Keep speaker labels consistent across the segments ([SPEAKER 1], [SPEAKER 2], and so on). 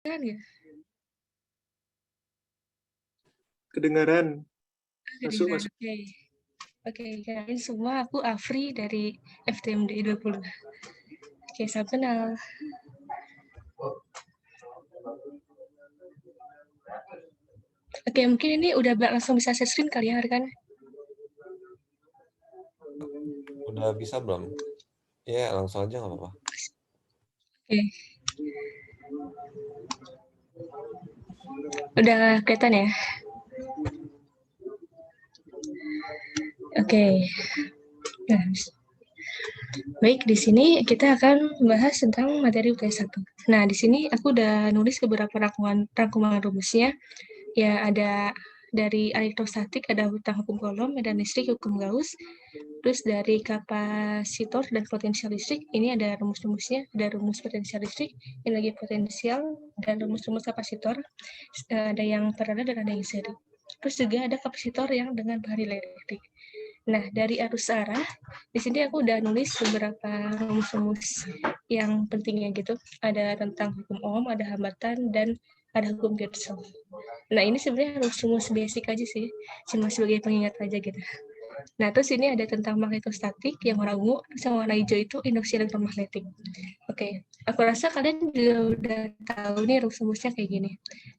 [SPEAKER 1] Kan ya?
[SPEAKER 2] Kedengaran. Masuk,
[SPEAKER 1] Kedengaran.
[SPEAKER 2] masuk.
[SPEAKER 1] Oke. Oke, kenalin semua, aku Afri dari FTMD 20. Oke, salam kenal. Oke, mungkin ini udah langsung bisa share screen kali ya, rekan?
[SPEAKER 3] Udah bisa belum? Ya, langsung aja nggak apa-apa.
[SPEAKER 1] Oke. Udah kelihatan ya? Oke. Nah, baik, di sini kita akan membahas tentang materi UTS 1. Nah, di sini aku udah nulis beberapa rangkuman rumusnya. Ya, ada dari elektrostatik, ada tentang hukum Coulomb, medan listrik, hukum Gauss. Terus dari kapasitor dan potensial listrik, ini ada rumus-rumusnya, ada rumus potensial listrik, energi potensial, dan rumus-rumus kapasitor. Ada yang paralel dan ada yang seri. Terus juga ada kapasitor yang dengan bahan elektrik. Nah, dari arus arah, di sini aku udah nulis beberapa rumus-rumus yang pentingnya gitu. Ada tentang hukum Ohm, ada hambatan, dan ada hukum Kirchhoff. Nah, ini sebenarnya rumus-rumus basic aja sih, cuma sebagai pengingat aja gitu. Nah, terus ini ada tentang magnetostatik, yang warna ungu, terus yang warna hijau itu induksi elektromagnetik. Oke, aku rasa kalian juga udah tahu nih rumus-rumusnya kayak gini.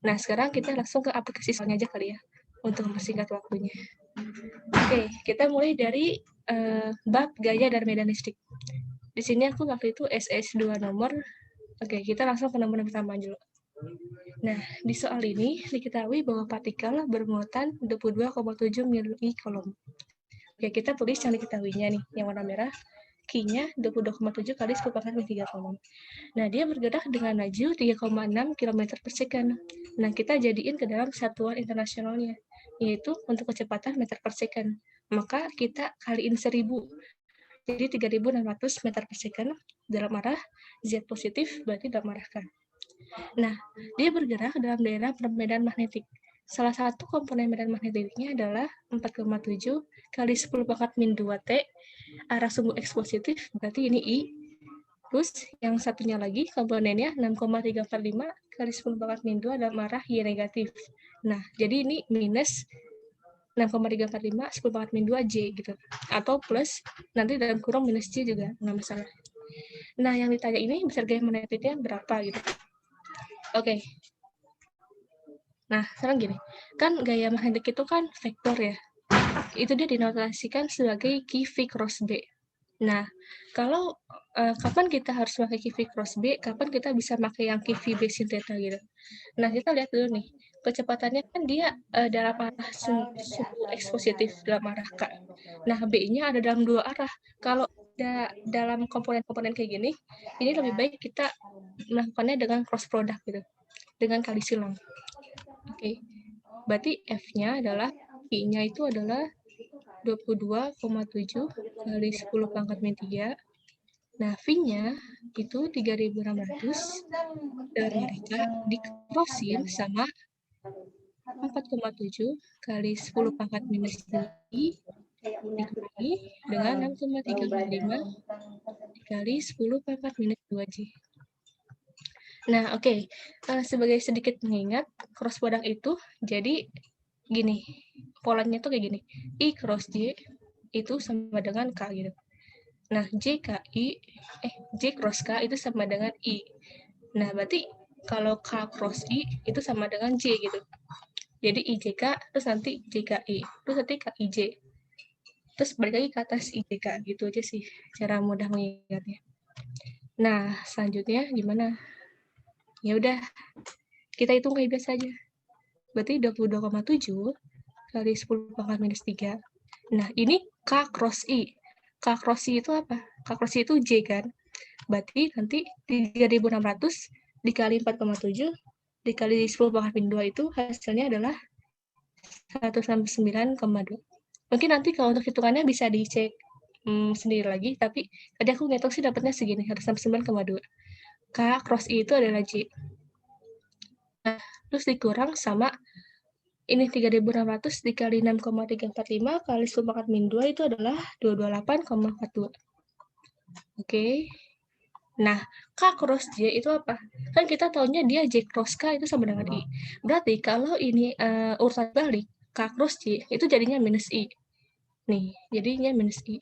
[SPEAKER 1] Nah, sekarang kita langsung ke aplikasi soalnya aja kali ya, untuk mempersingkat waktunya. Oke, kita mulai dari bab gaya dan medan listrik. Di sini aku waktu itu SS2 nomor. Oke, kita langsung ke nomor pertama dulu. Nah, di soal ini diketahui bahwa partikel bermuatan 22,7 mili Coulomb. Oke, kita tulis yang diketahuinya nih, yang warna merah. Q-nya 22,7 kali 10 pangkat 3 Coulomb. Nah, dia bergerak dengan laju 3,6 km per second. Nah, kita jadiin ke dalam satuan internasionalnya, yaitu untuk kecepatan meter per second. Maka kita kaliin 1000. Jadi 3.600 meter per second dalam arah Z positif, berarti dalam arah K. Nah, dia bergerak dalam daerah permedan magnetik. Salah satu komponen medan magnetiknya adalah 4,7 kali 10 pangkat min 2T, arah sumbu X positif, berarti ini I. Terus yang satunya lagi komponennya 6,345 kali 10 pangkat min 2 dalam arah Y negatif. Nah, jadi ini minus 6,345 10 pangkat min 2 J gitu. Atau plus, nanti dalam kurung minus J juga, nggak masalah. Nah, yang ditanya ini besar gaya magnetiknya berapa gitu. Oke. Nah, sekarang gini, kan gaya magnetik itu kan vektor ya. Itu dia dinotasikan sebagai Q V cross B. Nah, kalau kapan kita harus pakai Q V cross B, kapan kita bisa pakai yang Q V B sin theta gitu. Nah, kita lihat dulu nih, kecepatannya kan dia dalam arah sumbu X positif, dalam arah K. Nah, B-nya ada dalam dua arah. Kalau dalam komponen-komponen kayak gini, ini lebih baik kita melakukannya dengan cross product gitu, dengan kali silang. Oke, berarti F-nya adalah I-nya itu adalah 22,7 kali 10 pangkat min 3. Nah, V-nya itu 3.600 dalam mereka dikrosin sama 4,7 kali 10 pangkat minus I dikurangi dengan 6,345 dikali 10 pangkat minus 2J. Nah, oke. Sebagai sedikit mengingat, cross product itu jadi gini, polanya tuh kayak gini. I cross J itu sama dengan K gitu. Nah, J cross K itu sama dengan I. Nah, berarti kalau K cross I itu sama dengan J gitu. Jadi IJK, terus nanti JKI, terus nanti KIJ. Terus balik lagi ke atas IJK, gitu aja sih cara mudah mengingatnya. Nah, selanjutnya gimana? Ya udah, kita hitung kayak biasa aja. Berarti 22,7 kali 10 pangkat minus 3. Nah, ini K cross I. K cross I itu apa? K cross I itu J kan? Berarti nanti 3.600 dikali 4,7 dikali 10 pangkat min 2 itu hasilnya adalah 169,2. Mungkin nanti kalau untuk hitungannya bisa dicek sendiri lagi, tapi tadi aku ngitung sih dapatnya segini, 169,2. K cross I itu adalah J. Nah, terus dikurang sama ini 3.600 dikali 6,345 kali 10 min 2 itu adalah 228,42. Oke. Nah, K cross J itu apa? Kan kita tahunya dia J cross K itu sama dengan I. Berarti kalau ini urutan balik, K cross J itu jadinya minus I. Nih, jadinya minus I.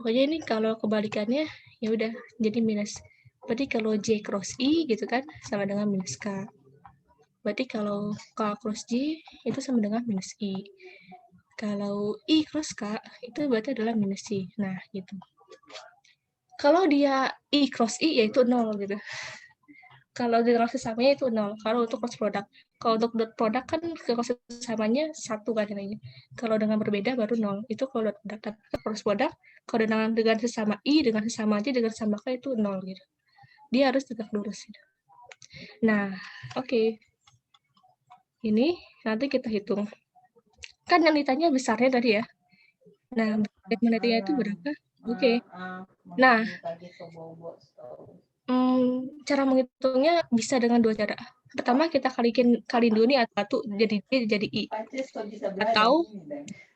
[SPEAKER 1] Pokoknya ini kalau kebalikannya, ya udah jadi minus. Berarti kalau J cross I gitu kan, sama dengan minus K. Berarti kalau K cross J itu sama dengan minus I. Kalau I cross K itu berarti adalah minus I. Nah, gitu. Kalau dia I cross I yaitu 0 gitu. Kalau dengan sesamanya itu 0. Kalau untuk cross product. Kalau untuk dot product kan cross sesamanya 1 kan nilainya. Kalau dengan berbeda baru 0. Itu kalau dot product. Tapi cross product kalau dengan sesama I, dengan sesama J, dengan sesama K itu 0 gitu. Dia harus tegak lurus gitu. Nah, oke. Ini nanti kita hitung. Kan yang ditanya besarnya tadi ya. Nah, menariknya itu berapa? Oke. Nah, cara menghitungnya bisa dengan 2 cara. Pertama kita kaliin dulu nih satu jadi D jadi I. Atau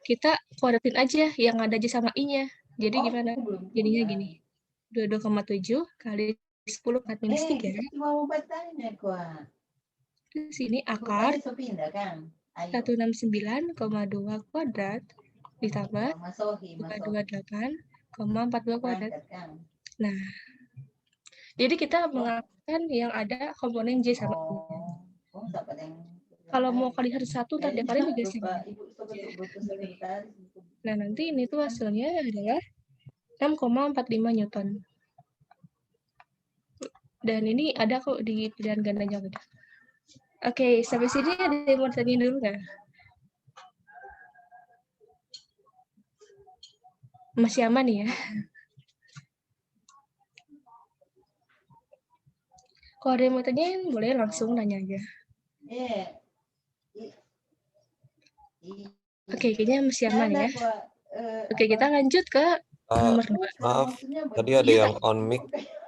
[SPEAKER 1] kita kuadratin aja yang ada J sama I-nya. Jadi gimana? Jadinya gini. 22,7 kali 10 pangkat minus 3. Terus ini akar 169,2 kuadrat ditambah 228,42 kuadrat. Nah, jadi kita mengaitkan yang ada komponen J sama I. Kalau mau kali satu ntar dia kali juga sama. Nah, nanti ini tuh hasilnya adalah 6,45 Newton. Dan ini ada kok di pilihan gandanya gitu. Oke, sampai sini ada yang mau tanya dulu nggak? Masih aman ya? Kalau ada yang mau tanyain, boleh langsung nanya aja. Oke, kayaknya masih aman ya. Oke, kita lanjut ke nomor 2.
[SPEAKER 3] Maaf, tadi ada yang on mic.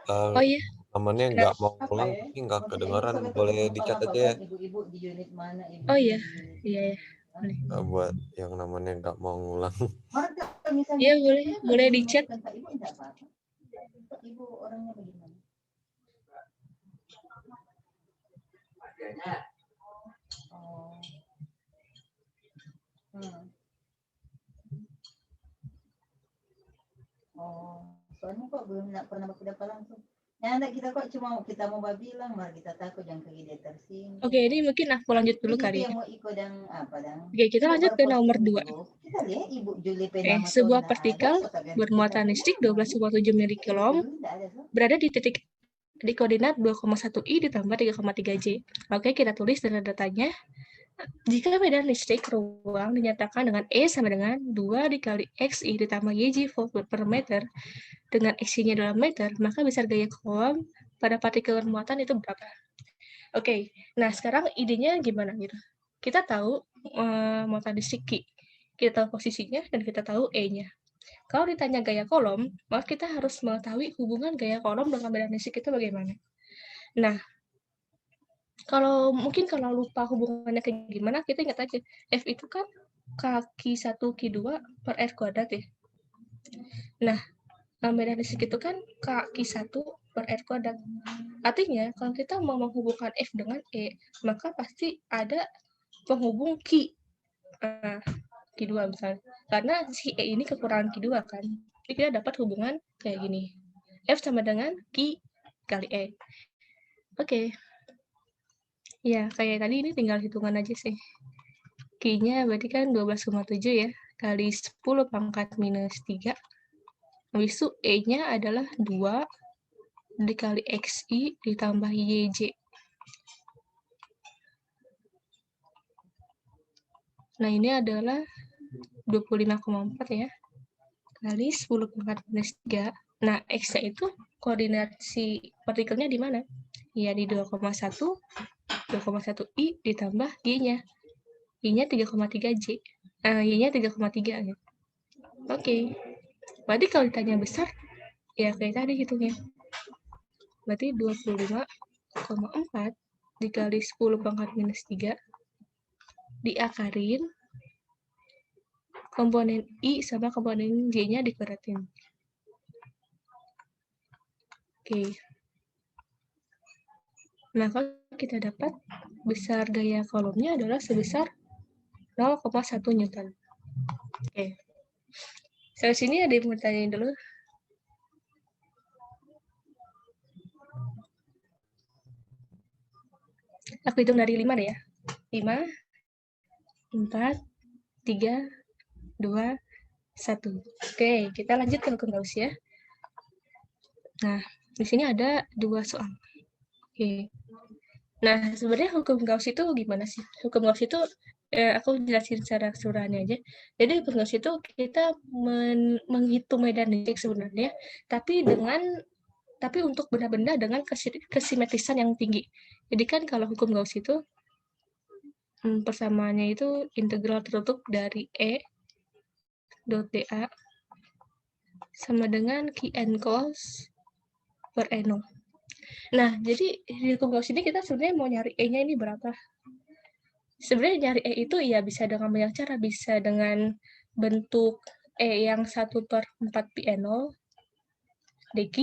[SPEAKER 1] Oh iya.
[SPEAKER 3] Namanya nggak mau ulang, tapi nggak kedengaran. Boleh dicat aja ya.
[SPEAKER 1] Oh iya, iya ya.
[SPEAKER 3] Buat yang namanya nggak mau ngulang.
[SPEAKER 1] Iya boleh dicat.
[SPEAKER 4] Soalnya kok belum pernah berdapat langsung. Ya, enggak kita kok cuma kita mau bilang, mari kita takut yang ke ide tersinggung.
[SPEAKER 1] Oke, ini mungkin aku lanjut dulu kali ya.
[SPEAKER 4] Mau ikut yang apa dan?
[SPEAKER 1] Oke, kita lanjut ke nomor 2.
[SPEAKER 4] Kita lihat Ibu Juli
[SPEAKER 1] sebuah partikel bermuatan listrik 12,7 mCoulomb berada di titik di koordinat 2,1 I ditambah 3,3 J. Oke, kita tulis datanya. Jika medan listrik ruang dinyatakan dengan E sama dengan 2 dikali XI ditambah YJ volt per meter dengan XI-nya dalam meter, maka besar gaya Coulomb pada partikel bermuatan itu berapa? Oke, nah sekarang idenya gimana gitu? Kita tahu muatan listrik Q, kita tahu posisinya dan kita tahu E-nya. Kalau ditanya gaya Coulomb, maka kita harus mengetahui hubungan gaya Coulomb dengan medan listrik itu bagaimana. Nah, kalau lupa hubungannya kayak gimana, kita ingat aja. F itu kan Q1, Q2 per R kuadrat ya. Nah, medan listrik itu kan Q1 per R kuadrat. Artinya, kalau kita mau menghubungkan F dengan E, maka pasti ada penghubung Q. Q2 misalnya. Karena si E ini kekurangan Q2 kan. Jadi kita dapat hubungan kayak gini. F sama dengan Q kali E. Oke. Ya, kayak tadi ini tinggal hitungan aja sih. Q-nya berarti kan 12,7 ya. Kali 10 pangkat minus 3. Habis itu E-nya adalah 2 dikali XI ditambah YJ. Nah, ini adalah 25,4 ya. Kali 10 pangkat minus 3. Nah, X-nya itu koordinat si partikelnya di mana? Ya, di 2,1 I ditambah Y-nya. Y-nya 3,3 J. Y-nya 3,3 ya. Oke. Berarti kalau ditanya besar, ya kayak tadi hitungnya. Berarti 25,4 dikali 10 pangkat minus 3 diakarin komponen I sama komponen J-nya dikuadratin. Oke. Nah, kalau kita dapat besar gaya kolomnya adalah sebesar 0,1 Newton. Oke. Sampai sini ada yang mau tanyain dulu? Aku hitung dari 5 deh ya. 5, 4, 3, 2, 1. Oke, kita lanjut ke hukum Gauss ya. Nah, di sini ada 2 soal. Oke. Nah, sebenarnya hukum Gauss itu gimana sih? Hukum Gauss itu aku jelasin secara keseluruhannya aja. Jadi hukum Gauss itu kita menghitung medan listrik sebenarnya, tapi untuk benda-benda dengan kesimetrisan yang tinggi. Jadi kan kalau hukum Gauss itu persamaannya itu integral tertutup dari E dot dA sama dengan Qn cos per N0. Nah, jadi di hukum Gauss ini kita sebenarnya mau nyari E-nya ini berapa. Sebenarnya nyari E itu ya bisa dengan banyak cara, bisa dengan bentuk E yang 1/4πn0 dq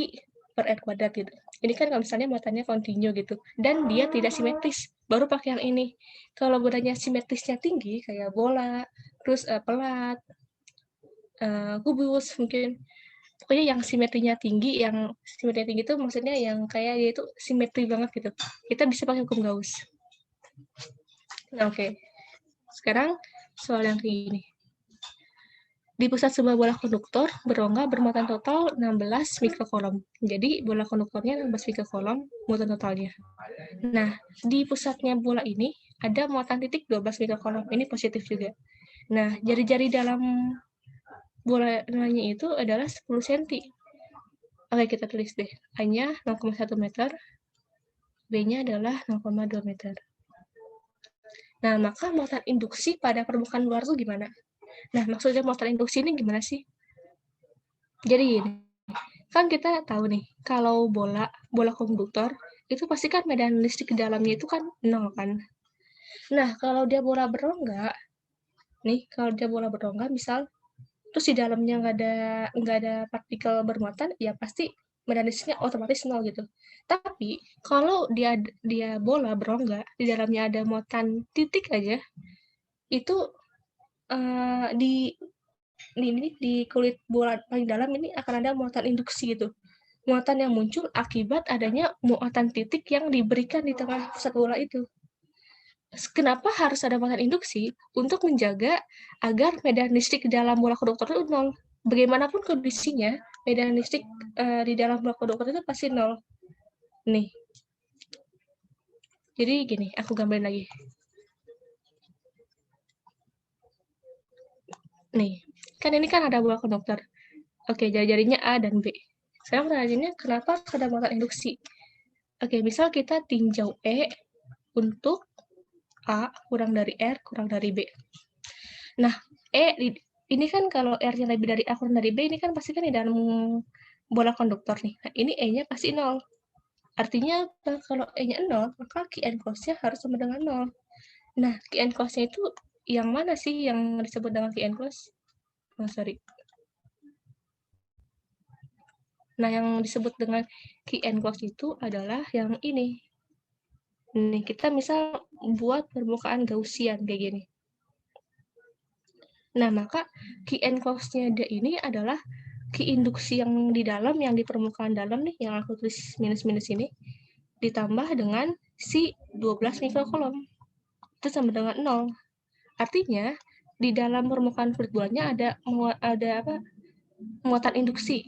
[SPEAKER 1] per R kuadrat gitu. Ini kan kalau misalnya muatannya kontinu gitu, dan dia tidak simetris, baru pakai yang ini. Kalau bedanya simetrisnya tinggi, kayak bola, terus pelat, kubus mungkin, pokoknya yang simetrinya tinggi itu maksudnya yang kayak dia itu simetri banget gitu. Kita bisa pakai hukum Gauss. Nah, oke. Sekarang soal yang kayak gini. Di pusat sebuah bola konduktor berongga bermuatan total 16 mikrokolom. Jadi bola konduktornya 16 mikrokolom muatan totalnya. Nah, di pusatnya bola ini ada muatan titik 12 mikrokolom. Ini positif juga. Nah, jari-jari dalam bolanya itu adalah 10 cm. Oke, kita tulis deh. A-nya 0,1 meter, B-nya adalah 0,2 meter. Nah, maka muatan induksi pada permukaan luar itu gimana? Nah, maksudnya muatan induksi ini gimana sih? Jadi gini, kan kita tahu nih, kalau bola konduktor, itu pasti kan medan listrik di dalamnya itu kan 0 kan. Nah, kalau dia bola berongga, misal, terus di dalamnya nggak ada partikel bermuatan, ya pasti medan listriknya otomatis 0 gitu. Tapi kalau dia bola berongga, di dalamnya ada muatan titik aja, itu di kulit bola paling dalam ini akan ada muatan induksi gitu. Muatan yang muncul akibat adanya muatan titik yang diberikan di tengah pusat bola itu. Kenapa harus ada muatan induksi? Untuk menjaga agar medan listrik di dalam bola konduktor itu 0. Bagaimanapun kondisinya, medan listrik di dalam bola konduktor itu pasti 0. Nih. Jadi gini, aku gambarin lagi. Nih, kan ini kan ada bola konduktor. Oke, jari-jarinya A dan B. Sekarang pertanyaannya, kenapa ada muatan induksi? Oke, misal kita tinjau E untuk A kurang dari R kurang dari B. Nah, ini kan kalau R-nya lebih dari A kurang dari B, ini kan pasti kan di dalam bola konduktor nih. Nah, ini E-nya pasti 0. Artinya kalau E-nya 0, maka Qn cos-nya harus sama dengan 0. Nah, Qn cos-nya itu yang mana sih yang disebut dengan Qn cos? Oh, sorry. Nah, yang disebut dengan Qn cos itu adalah yang ini. Nih, kita misal buat permukaan Gaussian kayak gini. Nah, maka Qn cos-nya dia ini adalah Q induksi yang di dalam, yang di permukaan dalam nih, yang aku tulis minus-minus ini, ditambah dengan si 12 mikrokolom. Itu sama dengan 0. Artinya, di dalam permukaan kulit bolanya ada muatan induksi,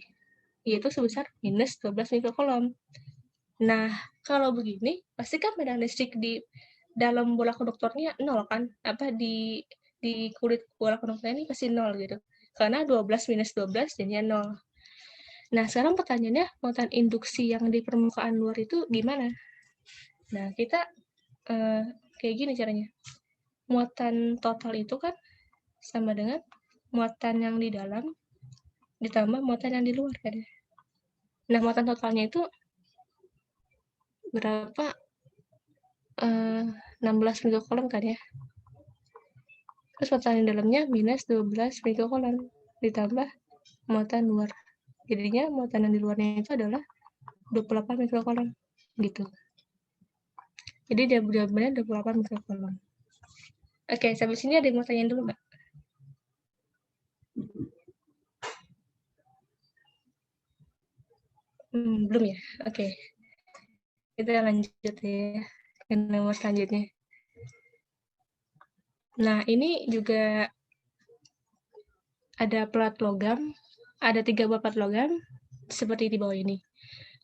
[SPEAKER 1] yaitu sebesar minus 12 mikrokolom. Nah, kalau begini, pasti kan medan listrik di dalam bola konduktornya 0 kan? Di kulit bola konduktornya ini pasti 0 gitu. Karena 12 minus 12 jadinya 0. Nah, sekarang pertanyaannya, muatan induksi yang di permukaan luar itu gimana? Nah, kita kayak gini caranya. Muatan total itu kan sama dengan muatan yang di dalam ditambah muatan yang di luar kan. Nah, muatan totalnya itu berapa? 16 mikrokolom kan ya. Terus muatan di dalamnya minus 12 mikrokolom ditambah muatan luar. Jadinya muatan yang di luarnya itu adalah 28 mikrokolom gitu. Jadi dia benar-benar 28 mikrokolom. Oke, sampai sini ada yang mau tanyain dulu nggak? Belum ya? Oke. Kita lanjut ya ke nomor selanjutnya. Nah, ini juga ada plat logam, ada 3 buah plat logam seperti di bawah ini.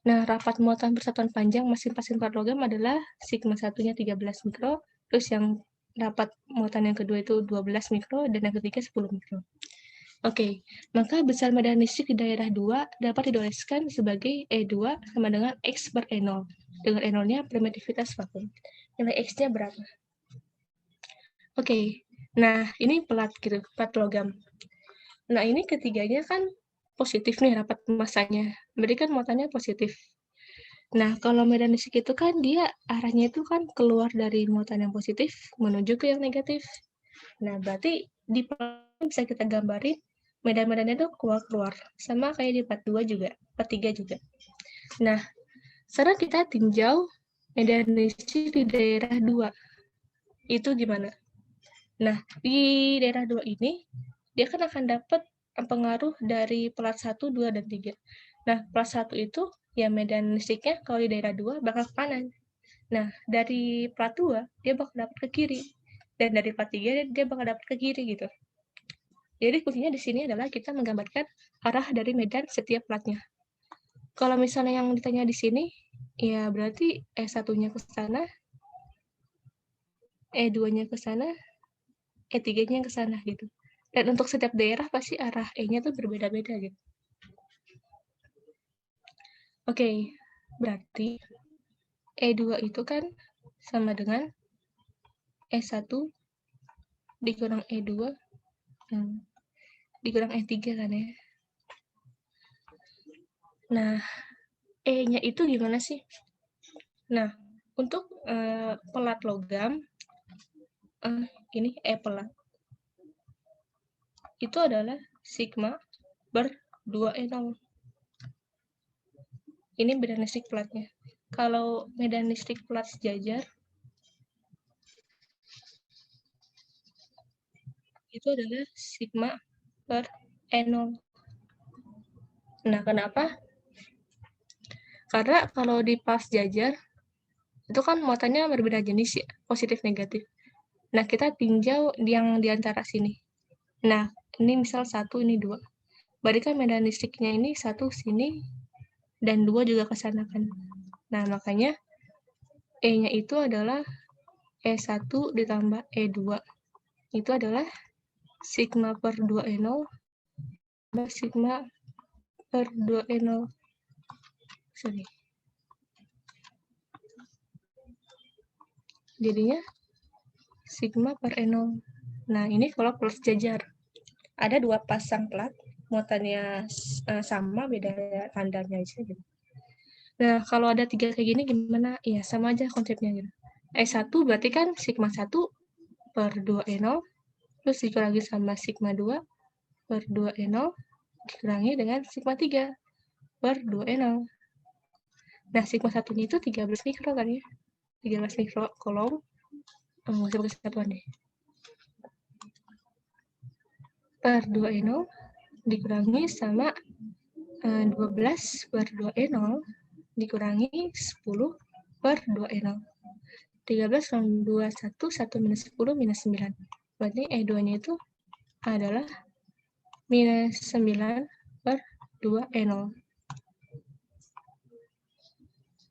[SPEAKER 1] Nah, rapat muatan persatuan panjang masing-masing plat logam adalah sigma satunya 13 mikro, terus yang rapat muatan yang kedua itu 12 mikro, dan yang ketiga 10 mikro. Oke, maka besar medan listrik di daerah 2 dapat dituliskan sebagai E2 sama dengan X per E0. Dengan E0-nya permitivitas vakum. Nilai X-nya berapa? Oke, nah ini plat gitu, plat logam. Nah ini ketiganya kan positif nih rapat masanya, berarti kan muatannya positif. Nah kalau medan listrik itu kan dia arahnya itu kan keluar dari muatan yang positif menuju ke yang negatif. Nah berarti di plat bisa kita gambarin medan-medannya itu keluar-keluar, sama kayak di plat 2 juga, plat 3 juga. Nah sekarang kita tinjau medan listrik di daerah 2. Itu gimana? Nah, di daerah 2 ini, dia kan akan dapat pengaruh dari plat 1, 2, dan 3. Nah, plat 1 itu, ya medan listriknya kalau di daerah 2 bakal ke kanan. Nah, dari plat 2, dia bakal dapat ke kiri. Dan dari plat 3, dia bakal dapat ke kiri gitu. Jadi kuncinya di sini adalah kita menggambarkan arah dari medan setiap platnya. Kalau misalnya yang ditanya di sini, ya berarti E1-nya ke sana, E2-nya ke sana, E3-nya ke sana gitu. Dan untuk setiap daerah pasti arah E-nya tuh berbeda-beda gitu. Oke, berarti E2 itu kan sama dengan E1 dikurang E2 dikurang E3 kan ya. Nah, E-nya itu gimana sih? Nah, untuk pelat logam, ini E pelat, itu adalah sigma per 2E0. Ini medan listrik pelatnya. Kalau medan listrik pelat sejajar, itu adalah sigma per E0. Nah, kenapa? Karena kalau di pas jajar, itu kan muatannya berbeda jenis ya, positif negatif. Nah, kita tinjau yang di antara sini. Nah, ini misal 1, ini 2. Berarti kan medan listriknya ini 1 sini, dan 2 juga ke sana kan. Nah, makanya E-nya itu adalah E1 ditambah E2. Itu adalah sigma per 2E0 tambah sigma per 2E0. Sorry. Jadinya sigma per E0. Nah, ini kalau plat sejajar. Ada 2 pasang plat, muatannya sama, beda tandanya aja gitu. Nah, kalau ada 3 kayak gini gimana? Ya, sama aja konsepnya gitu. E1 berarti kan sigma 1 per 2E0, terus dikurangi sama sigma 2 per 2E0, dikurangi dengan sigma 3 per 2E0. Nah, sigma satunya itu 13 mikro kan ya? 13 mikro kolom. Nggak usah pakai satuan deh. Per 2E0 dikurangi sama 12 per 2E0 dikurangi 10 per 2E0. 13 kurang 2, 1, 1 minus 10, minus 9. Berarti E2-nya itu adalah minus 9 per 2E0.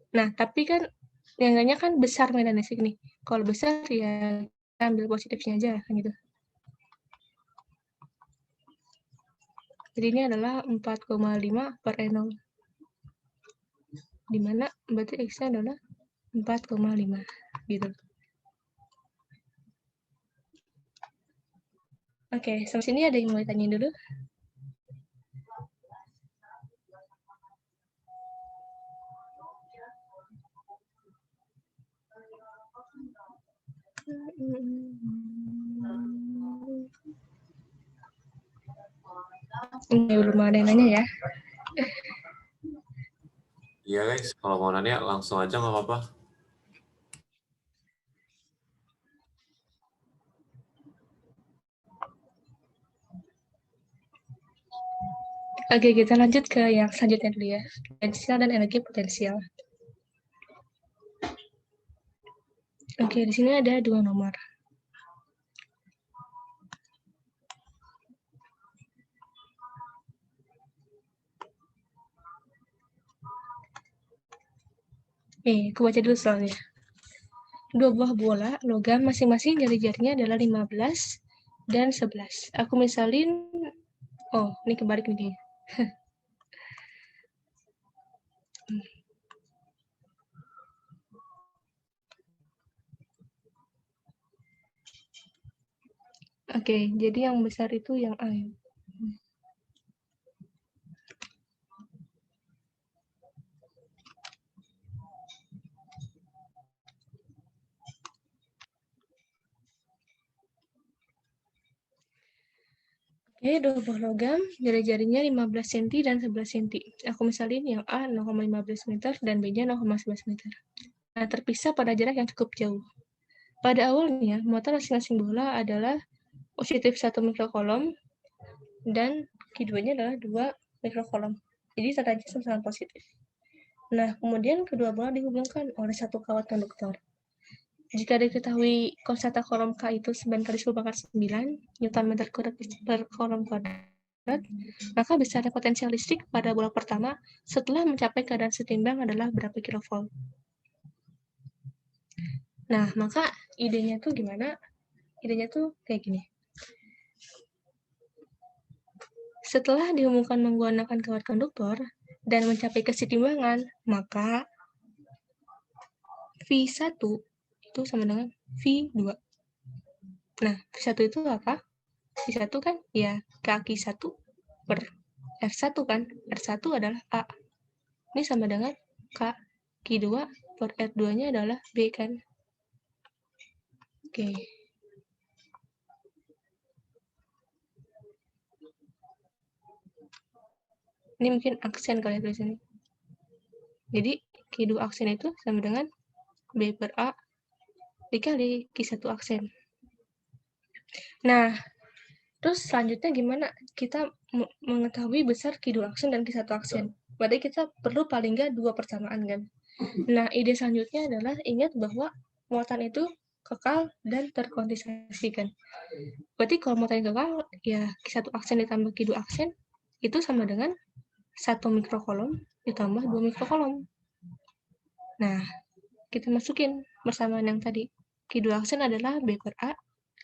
[SPEAKER 1] Nah, tapi kan yang nanya kan besar medan listrik nih. Kalau besar ya kita ambil positifnya aja kan gitu. Jadi ini adalah 4,5 per E0. Dimana berarti X-nya adalah 4,5 gitu. Oke, sampai sini ada yang mau tanya dulu? Ini belum ada yang nanya ya.
[SPEAKER 3] Iya guys, kalau mau nanya langsung aja nggak apa-apa.
[SPEAKER 1] Oke, kita lanjut ke yang selanjutnya dulu ya. Potensial dan energi potensial. Oke, di sini ada dua nomor. Aku baca dulu soalnya. Dua buah bola logam masing-masing jari-jarinya adalah 15 dan 11. Aku misalin, oh ini kebalik nih. Oke, jadi yang besar itu yang A. Oke, dua buah logam, jari-jarinya 15 cm dan 11 cm. Aku misalin yang A 0,15 meter dan B-nya 0,11 meter. Nah, terpisah pada jarak yang cukup jauh. Pada awalnya, muatan masing-masing bola adalah positif 1 mikrokolom dan keduanya adalah 2 mikrokolom. Jadi tandanya sama-sama positif. Nah, kemudian kedua bola dihubungkan oleh satu kawat konduktor. Jika diketahui konstanta kolom K itu 9 kali 10⁻9 Newton per kolom kuadrat, maka besarnya potensial listrik pada bola pertama setelah mencapai keadaan setimbang adalah berapa kilovolt. Nah, maka idenya tuh gimana? Idenya tuh kayak gini. Setelah dihubungkan menggunakan kawat konduktor dan mencapai kesetimbangan, maka V1 itu sama dengan V2. Nah, V1 itu apa? V1 kan ya kaki 1 per R1 kan. R1 adalah A. Ini sama dengan kaki 2 per R2-nya adalah B kan. Oke. Ini mungkin aksen kali ya tulisannya. Jadi, Q2 aksen itu sama dengan B per A dikali Q1 aksen. Nah, terus selanjutnya gimana kita mengetahui besar Q2 aksen dan Q1 aksen? Berarti kita perlu paling nggak 2 persamaan kan? Nah, ide selanjutnya adalah ingat bahwa muatan itu kekal dan terkondensasikan. Berarti kalau muatan kekal, ya Q1 aksen ditambah Q2 aksen itu sama dengan 1 mikrokolom ditambah 2 mikrokolom. Nah, kita masukin persamaan yang tadi. Q2 aksen adalah B per A,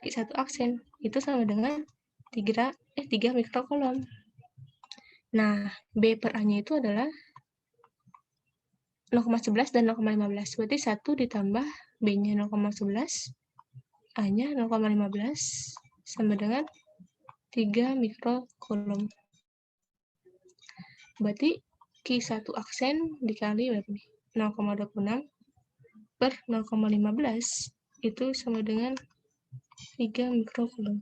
[SPEAKER 1] Q1 aksen itu sama dengan 3 mikrokolom. Nah, B per A-nya itu adalah 0,11 dan 0,15. Berarti 1 ditambah B-nya 0,11, A-nya 0,15 sama dengan 3 mikrokolom. Berarti Q1 aksen dikali berapa nih? 0,26 per 0,15 itu sama dengan 3 mikrokolom.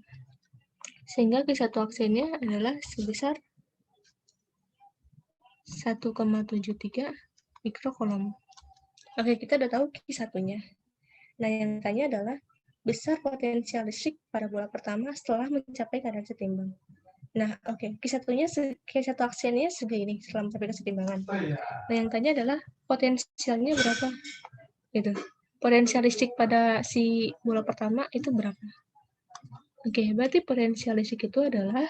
[SPEAKER 1] Sehingga Q1 aksennya adalah sebesar 1,73 mikrokolom. Oke, kita udah tahu Q1-nya. Nah, yang tanya adalah besar potensial listrik pada bola pertama setelah mencapai keadaan setimbang. Nah, oke, Q1 aksennya segini setelah mencapai kesetimbangan. Nah, yang tanya adalah potensialnya berapa? Gitu. Potensial listrik pada si bola pertama itu berapa? Oke, berarti potensial listrik itu adalah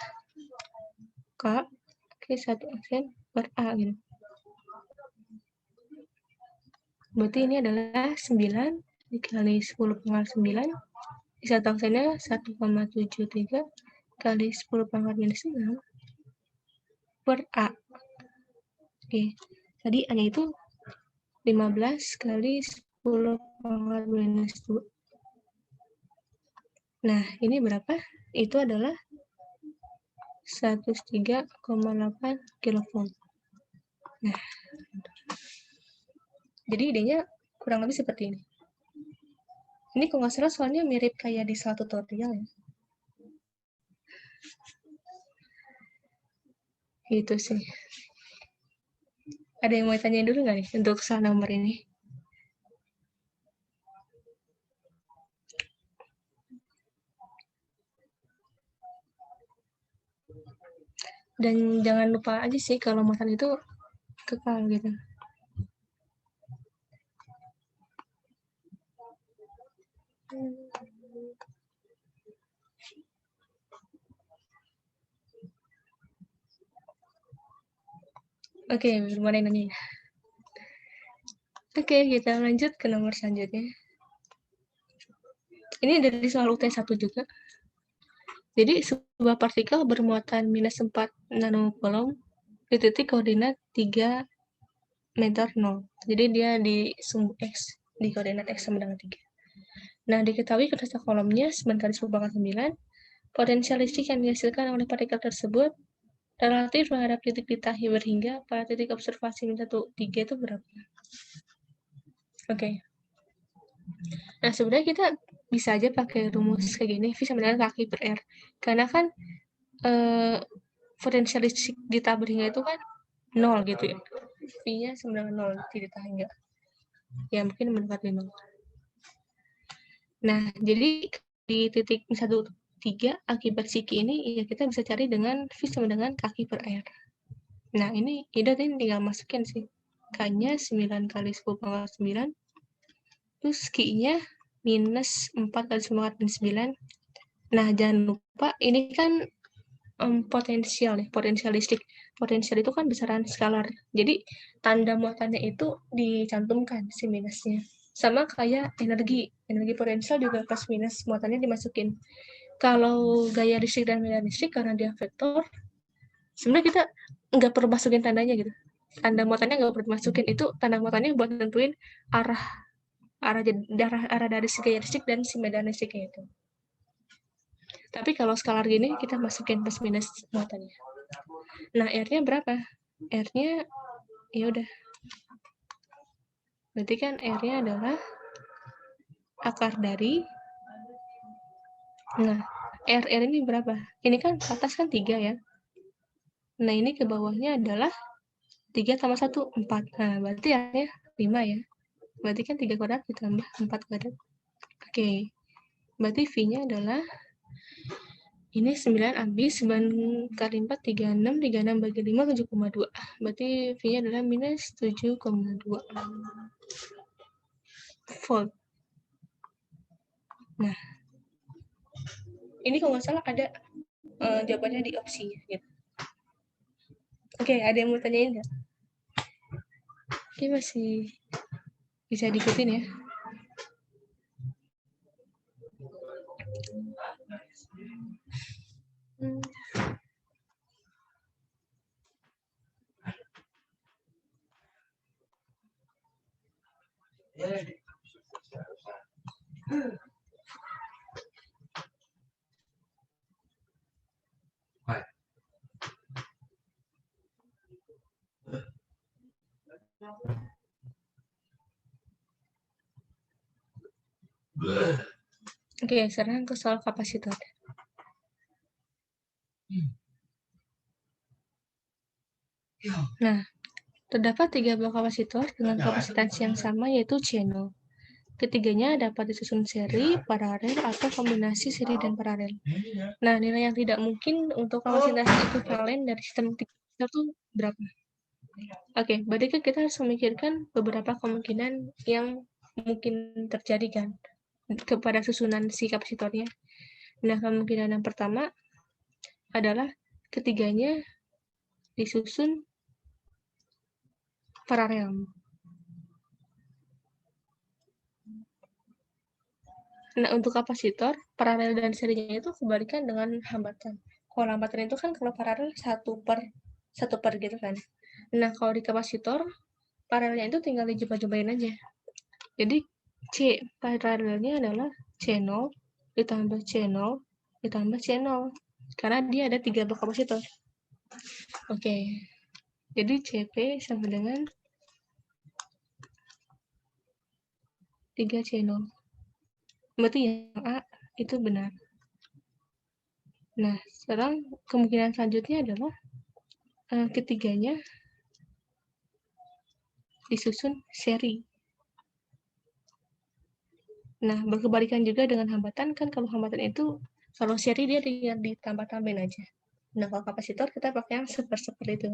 [SPEAKER 1] Q1 aksen per A gitu. Berarti ini adalah 9 dikali 10⁻9. Q1 aksennya 1,73 kali 10⁻6 per A. Oke, tadi A-nya itu 15 kali 10⁻². Nah, ini berapa? Itu adalah 103,8 kilovolt. Nah, jadi idenya kurang lebih seperti ini. Ini kalau nggak salah soalnya mirip kayak di salah tutorial ya. Gitu sih. Ada yang mau tanya dulu nggak nih untuk soal nomor ini? Dan jangan lupa aja sih kalau muatan itu kekal gitu. Oke, belum ada yang nanya. Oke, kita lanjut ke nomor selanjutnya. Ini dari soal UT1 juga. Jadi, sebuah partikel bermuatan minus 4 nanocoulomb di titik koordinat 3 meter 0. Jadi, dia di sumbu X, di koordinat X sama dengan 3. Nah, diketahui kedasa kolomnya 9 kali 10⁹. Potensial listrik yang dihasilkan oleh partikel tersebut relatif terhadap titik ditahi berhingga pada titik observasi min 1, 3 itu berapa? Oke. Nah, sebenarnya kita bisa aja pakai rumus kayak gini, V sama dengan kaki per R. Karena kan potensial listrik di tahap berhingga itu kan 0 gitu ya. V-nya sama dengan 0, tidak hingga. Ya, mungkin mendekati 0. Nah, jadi di titik 1, 3 akibat siki ini ya kita bisa cari dengan V sama dengan kaki per R. Nah, ini Ida tadi tinggal masukin sih. K-nya 9 kali 10⁹. Terus Q-nya minus 4 kali 10⁹. Nah, jangan lupa ini kan potensial nih, potensial listrik. Potensial itu kan besaran skalar. Jadi, tanda muatannya itu dicantumkan si minusnya. Sama kayak energi. Energi potensial juga plus minus muatannya dimasukin. Kalau gaya listrik dan medan listrik karena dia vektor, sebenarnya kita nggak perlu masukin tandanya gitu. Tanda muatannya nggak perlu masukin. Itu tanda muatannya buat nentuin arah dari si gaya listrik dan si medan listriknya itu. Tapi kalau skalar gini kita masukin plus minus muatannya. Nah, R-nya berapa? R-nya ya udah. Berarti kan R-nya adalah akar dari, nah, R ini berapa? Ini kan ke atas kan 3 ya. Nah, ini ke bawahnya adalah 3 tambah 1, 4. Nah, berarti R-nya 5 ya. Berarti kan 3 kuadrat ditambah 4 kuadrat. Oke. Berarti V-nya adalah ini 9 habis 9 kali 4 36, 36 bagi 5 7,2. Berarti V-nya adalah minus 7,2 volt. Nah, ini kalau nggak salah ada jawabannya di opsi gitu. Oke, ada yang mau tanyain nggak? Oke, masih bisa diikutin ya. Oke, sekarang ke soal kapasitor. Nah, terdapat 3 blok kapasitor dengan kapasitas yang sama yaitu channel. Ketiganya dapat disusun seri, paralel, atau kombinasi seri dan paralel. Nah, nilai yang tidak mungkin untuk kapasitas ekuivalen dari sistem kapasitor itu berapa? Oke, berarti kan kita harus memikirkan beberapa kemungkinan yang mungkin terjadi kan kepada susunan si kapasitornya. Nah, kemungkinan yang pertama adalah ketiganya disusun paralel. Nah, untuk kapasitor, paralel dan serinya itu kebalikan dengan hambatan. Kalau hambatan itu kan kalau paralel 1 per gitu kan. Nah, kalau di kapasitor, paralelnya itu tinggal dijumpa-jumpain aja. Jadi, C paralelnya adalah C0 ditambah C0 ditambah C0. Karena dia ada 3 blok kapasitor. Oke. Jadi, CP sama dengan 3C0. Berarti yang A itu benar. Nah, sekarang kemungkinan selanjutnya adalah ketiganya disusun seri. Nah, berkebalikan juga dengan hambatan, kan kalau hambatan itu, kalau seri dia ditambah-tambahin aja. Nah, kalau kapasitor kita pakai yang seperti itu.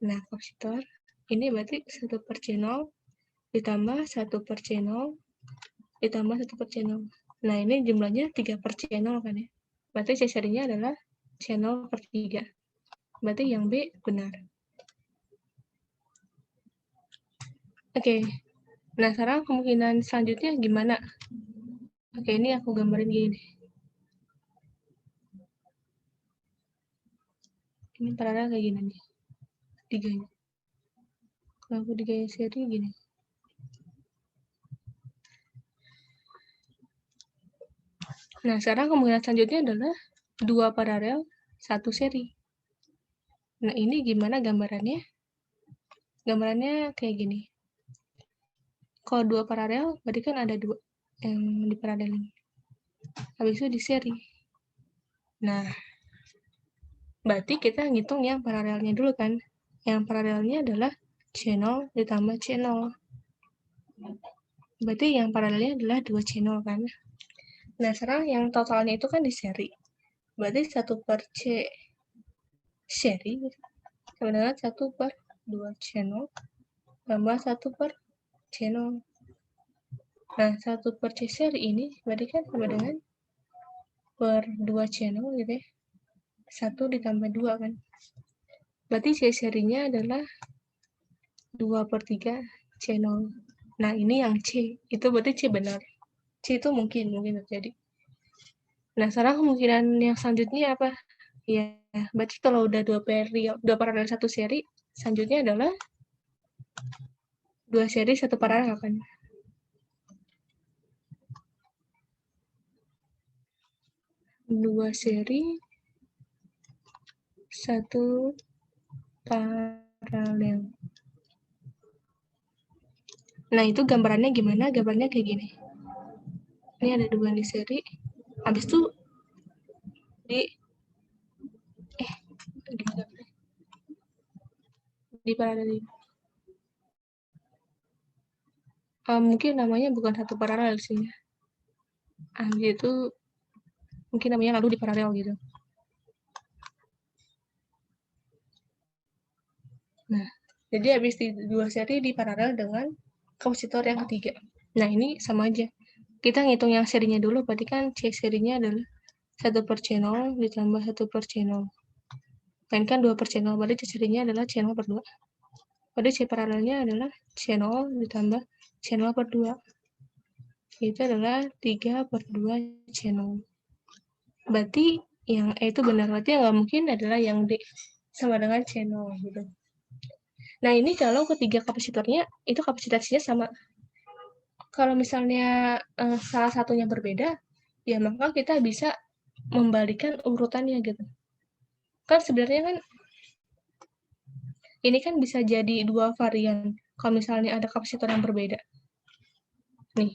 [SPEAKER 1] Nah, kapasitor ini berarti 1/C0 ditambah 1/C0 ditambah 1/C0. Nah, ini jumlahnya 3/C0 kan ya. Berarti C serinya adalah C0/3. Berarti yang B benar. Oke. Nah, sekarang kemungkinan selanjutnya gimana? Oke, ini aku gambarin gini. Ini paralel kayak gini nih. Tiganya. Kalau aku digaya seri gini. Nah, sekarang kemungkinan selanjutnya adalah 2 paralel, 1 seri. Nah, ini gimana gambarannya? Gambarannya kayak gini. Kalau 2 paralel, berarti kan ada 2 yang diparalelin. Habis itu di seri. Nah, berarti kita ngitung yang paralelnya dulu kan. Yang paralelnya adalah C0 ditambah C0. Berarti yang paralelnya adalah 2 C0 kan. Nah, sekarang yang totalnya itu kan di seri. Berarti 1/C seri sama dengan 1/2 C0 tambah 1/C0. Nah, 1/C seri ini berarti kan sama dengan per 2 C0 gitu ya. 1 ditambah 2 kan. Berarti C serinya adalah 2/3 C0. Nah, ini yang C. Itu berarti C benar. C itu mungkin terjadi. Nah, sekarang kemungkinan yang selanjutnya apa? Ya, berarti kalau udah 2 paralel 1 seri, selanjutnya adalah 2 seri 1 paralel kan. Dua seri 1 paralel. Nah, itu gambarannya gimana? Gambarnya kayak gini. Ini ada 2 di seri. Habis itu di paralel. Mungkin namanya bukan 1 paralel sih. Itu mungkin namanya lalu di paralel gitu. Nah, jadi habis di 2 seri di paralel dengan kapasitor yang ketiga. Nah, ini sama aja. Kita ngitung yang serinya dulu, berarti kan C serinya adalah 1/C0 ditambah 1/C0. Dan kan 2/C0, berarti C serinya adalah C0/2. Berarti C paralelnya adalah C0 ditambah C0/2. Itu adalah 3/2 C0. Berarti yang E itu benar. Berarti yang nggak mungkin adalah yang D sama dengan C0 gitu. Nah, ini kalau ketiga kapasitornya itu kapasitasnya sama. Kalau misalnya salah satunya berbeda, ya maka kita bisa membalikan urutannya gitu. Kan sebenarnya kan ini kan bisa jadi 2 varian. Kalau misalnya ada kapasitor yang berbeda. Nih.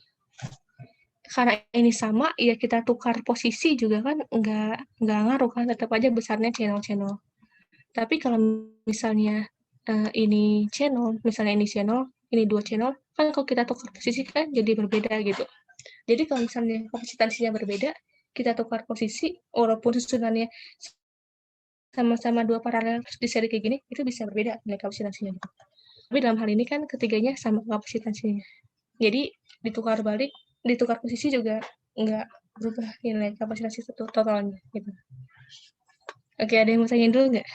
[SPEAKER 1] Karena ini sama, ya kita tukar posisi juga kan nggak ngaruh kan, tetap aja besarnya channel. Tapi kalau misalnya ini channel, misalnya ini channel, ini 2 channel, kan kalau kita tukar posisi kan jadi berbeda gitu. Jadi kalau misalnya kapasitansinya berbeda, kita tukar posisi, walaupun susunannya sama-sama 2 paralel di seri kayak gini, itu bisa berbeda nilai kapasitansinya gitu. Tapi dalam hal ini kan ketiganya sama kapasitansinya. Jadi ditukar posisi juga nggak berubah nilai kapasitas itu totalnya gitu. Oke, ada yang mau tanyain dulu nggak?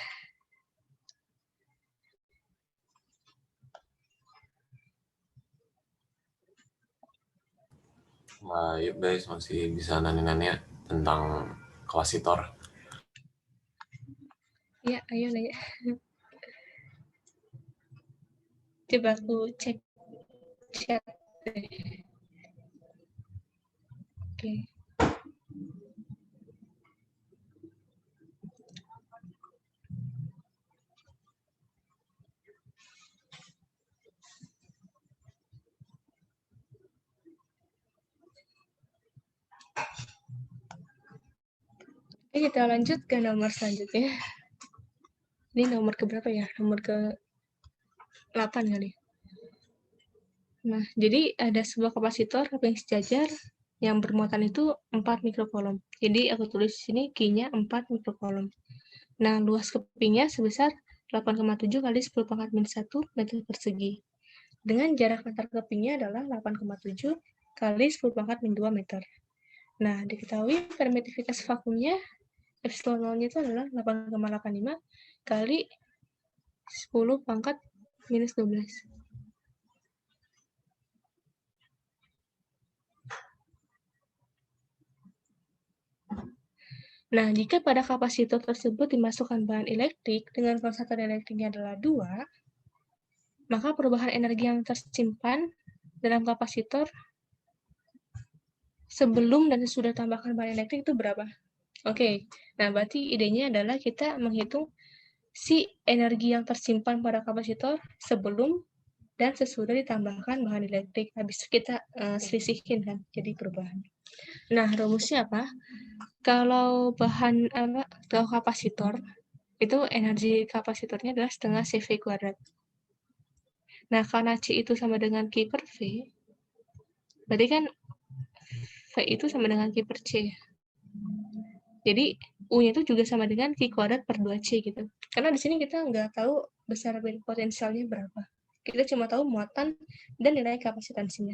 [SPEAKER 3] Baik, guys, masih bisa nanya-nanya tentang kapasitor.
[SPEAKER 1] Ya, ayo nanya. Coba aku cek chat. Oke. Oke, kita lanjut ke nomor selanjutnya. Ini nomor keberapa ya? Nomor ke 8 kali. Nah, jadi ada sebuah kapasitor keping sejajar yang bermuatan itu 4 mikrocoulomb. Jadi aku tulis di sini Q-nya 4 mikrocoulomb. Nah, luas kepingnya sebesar 8,7 kali 10 pangkat minus 1 meter persegi. Dengan jarak antar kepingnya adalah 8,7 kali 10 pangkat min 2 meter. Nah, diketahui permitivitas vakumnya epsilon 0-nya itu adalah 8,85 kali 10 pangkat minus 12. Nah, jika pada kapasitor tersebut dimasukkan bahan elektrik dengan konstantan elektriknya adalah 2, maka perubahan energi yang tersimpan dalam kapasitor sebelum dan sesudah tambahkan bahan elektrik itu berapa? Oke, nah berarti idenya adalah kita menghitung si energi yang tersimpan pada kapasitor sebelum dan sesudah ditambahkan bahan elektrik. Habis itu kita selisihin kan, jadi perubahan. Nah, rumusnya apa? Kalau kalau kapasitor, itu energi kapasitornya adalah setengah CV kuadrat. Nah, karena C itu sama dengan Q per V, berarti kan V itu sama dengan Q per C. Jadi, U-nya itu juga sama dengan Q kuadrat per 2C gitu. Karena di sini kita nggak tahu besar potensialnya berapa. Kita cuma tahu muatan dan nilai kapasitansinya.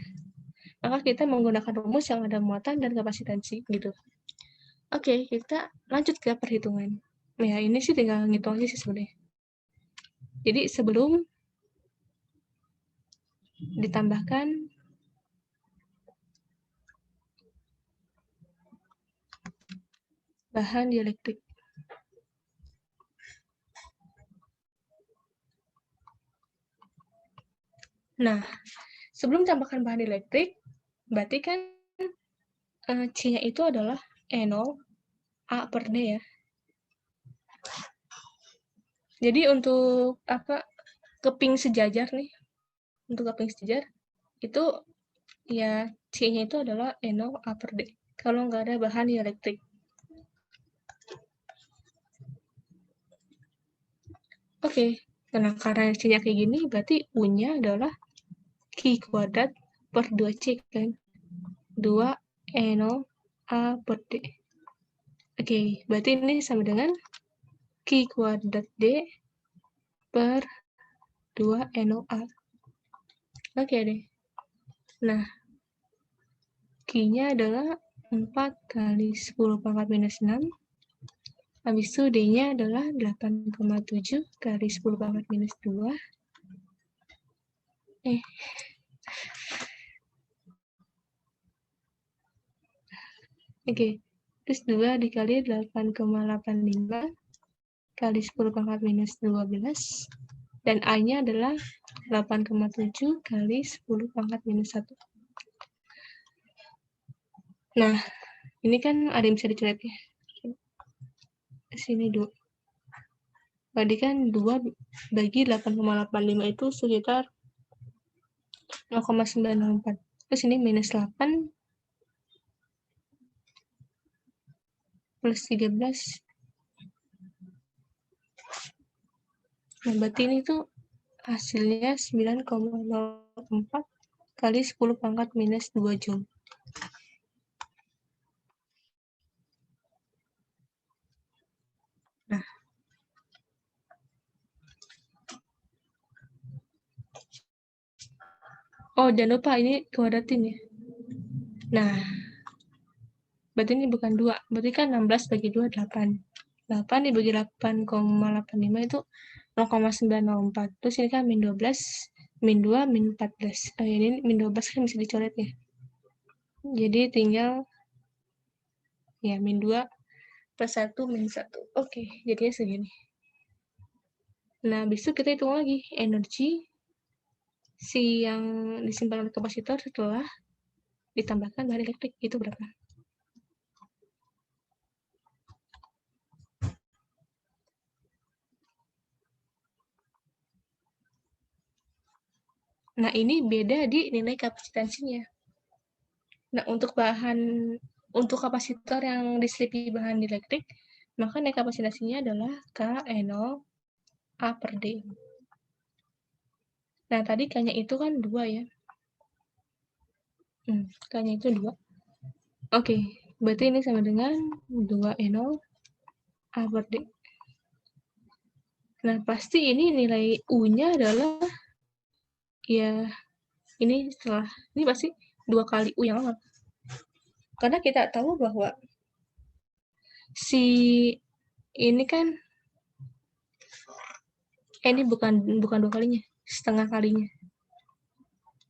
[SPEAKER 1] Maka kita menggunakan rumus yang ada muatan dan kapasitansi gitu. Oke, kita lanjut ke perhitungan. Ya, ini sih tinggal ngitung aja sih sebenarnya. Jadi sebelum ditambahkan bahan dielektrik. Nah, sebelum tambahkan bahan elektrik, berarti kan C-nya itu adalah E0 A per D ya. Jadi untuk keping sejajar nih, untuk keping sejajar itu ya C-nya itu adalah E0 A per D. Kalau nggak ada bahan elektrik. Oke, nah karena C-nya kayak gini, berarti U-nya adalah Q kuadrat per 2C kan. 2 E0 A per D. Oke, berarti ini sama dengan Q kuadrat D per 2 E0 A. Oke deh. Nah, Q-nya adalah 4 kali 10 pangkat minus 6. Habis itu D-nya adalah 8,7 kali 10 pangkat minus 2. Oke, terus 2 dikali 8,85 kali 10 pangkat minus 12. Dan A-nya adalah 8,7 kali 10 pangkat minus 1. Nah, ini kan ada yang bisa dicoret ya. Sini 2. Berarti kan 2 bagi 8,85 itu sekitar 0,904. Terus ini minus 8 plus 13. Nah, berarti ini tuh hasilnya 9,04 kali 10 pangkat minus 2 Joule. Nah, oh jangan lupa ini kuadratin ya. Nah, berarti ini bukan 2, berarti kan 16 bagi 2, 8. 8 dibagi 8,85 itu 0,904. Terus ini kan min 12, min 2, min 14. Ini min 12 kan bisa dicoret ya. Jadi tinggal ya min 2 plus 1 min 1. Oke, jadinya segini. Nah, habis itu kita hitung lagi energi si yang disimpan oleh kapasitor setelah ditambahkan bahan elektrik itu berapa. Nah, ini beda di nilai kapasitansinya. Nah, untuk kapasitor yang diselipi bahan elektrik, maka nilai kapasitansinya adalah K0 A per D. Nah, tadi K-nya itu kan 2 ya. K-nya itu 2. Oke, berarti ini sama dengan 2E0 A per D. Nah, pasti ini nilai U-nya adalah, ya, ini pasti 2 kali U yang awal. Karena kita tahu bahwa si ini kan, ini bukan 2 kalinya, setengah kalinya.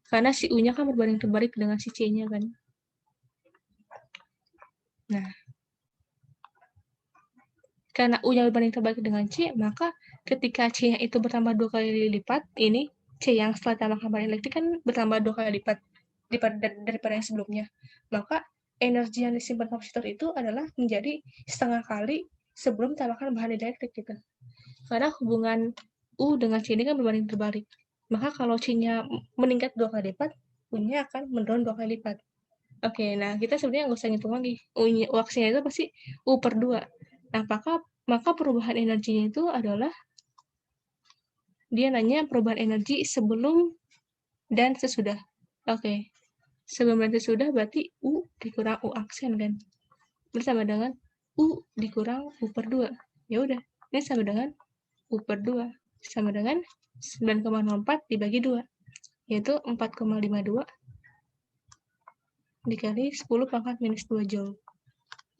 [SPEAKER 1] Karena si U-nya kan berbanding terbalik dengan si C-nya kan. Nah, karena U-nya berbanding terbalik dengan C, maka ketika C-nya itu bertambah 2 kali lipat, ini C yang setelah tambahkan bahan elektrik kan bertambah 2 kali lipat daripada yang sebelumnya. Maka energi yang disimpan kapasitor itu adalah menjadi setengah kali sebelum tambahkan bahan elektrik gitu. Karena hubungan U dengan C ini kan berbanding terbalik. Maka kalau C-nya meningkat 2 kali lipat, U-nya akan menurun 2 kali lipat. Oke, nah kita sebenarnya nggak usah ngitung lagi. U-nya itu pasti U per 2. Nah, maka perubahan energinya itu adalah, dia nanya perubahan energi sebelum dan sesudah. Oke, sebelum dan sesudah berarti U dikurang U aksen kan. Bersama dengan U dikurang U per 2. Ya udah, ini sama dengan U per 2. Sama dengan 9,04 dibagi 2. Yaitu 4,52 dikali 10 pangkat minus 2 Joule.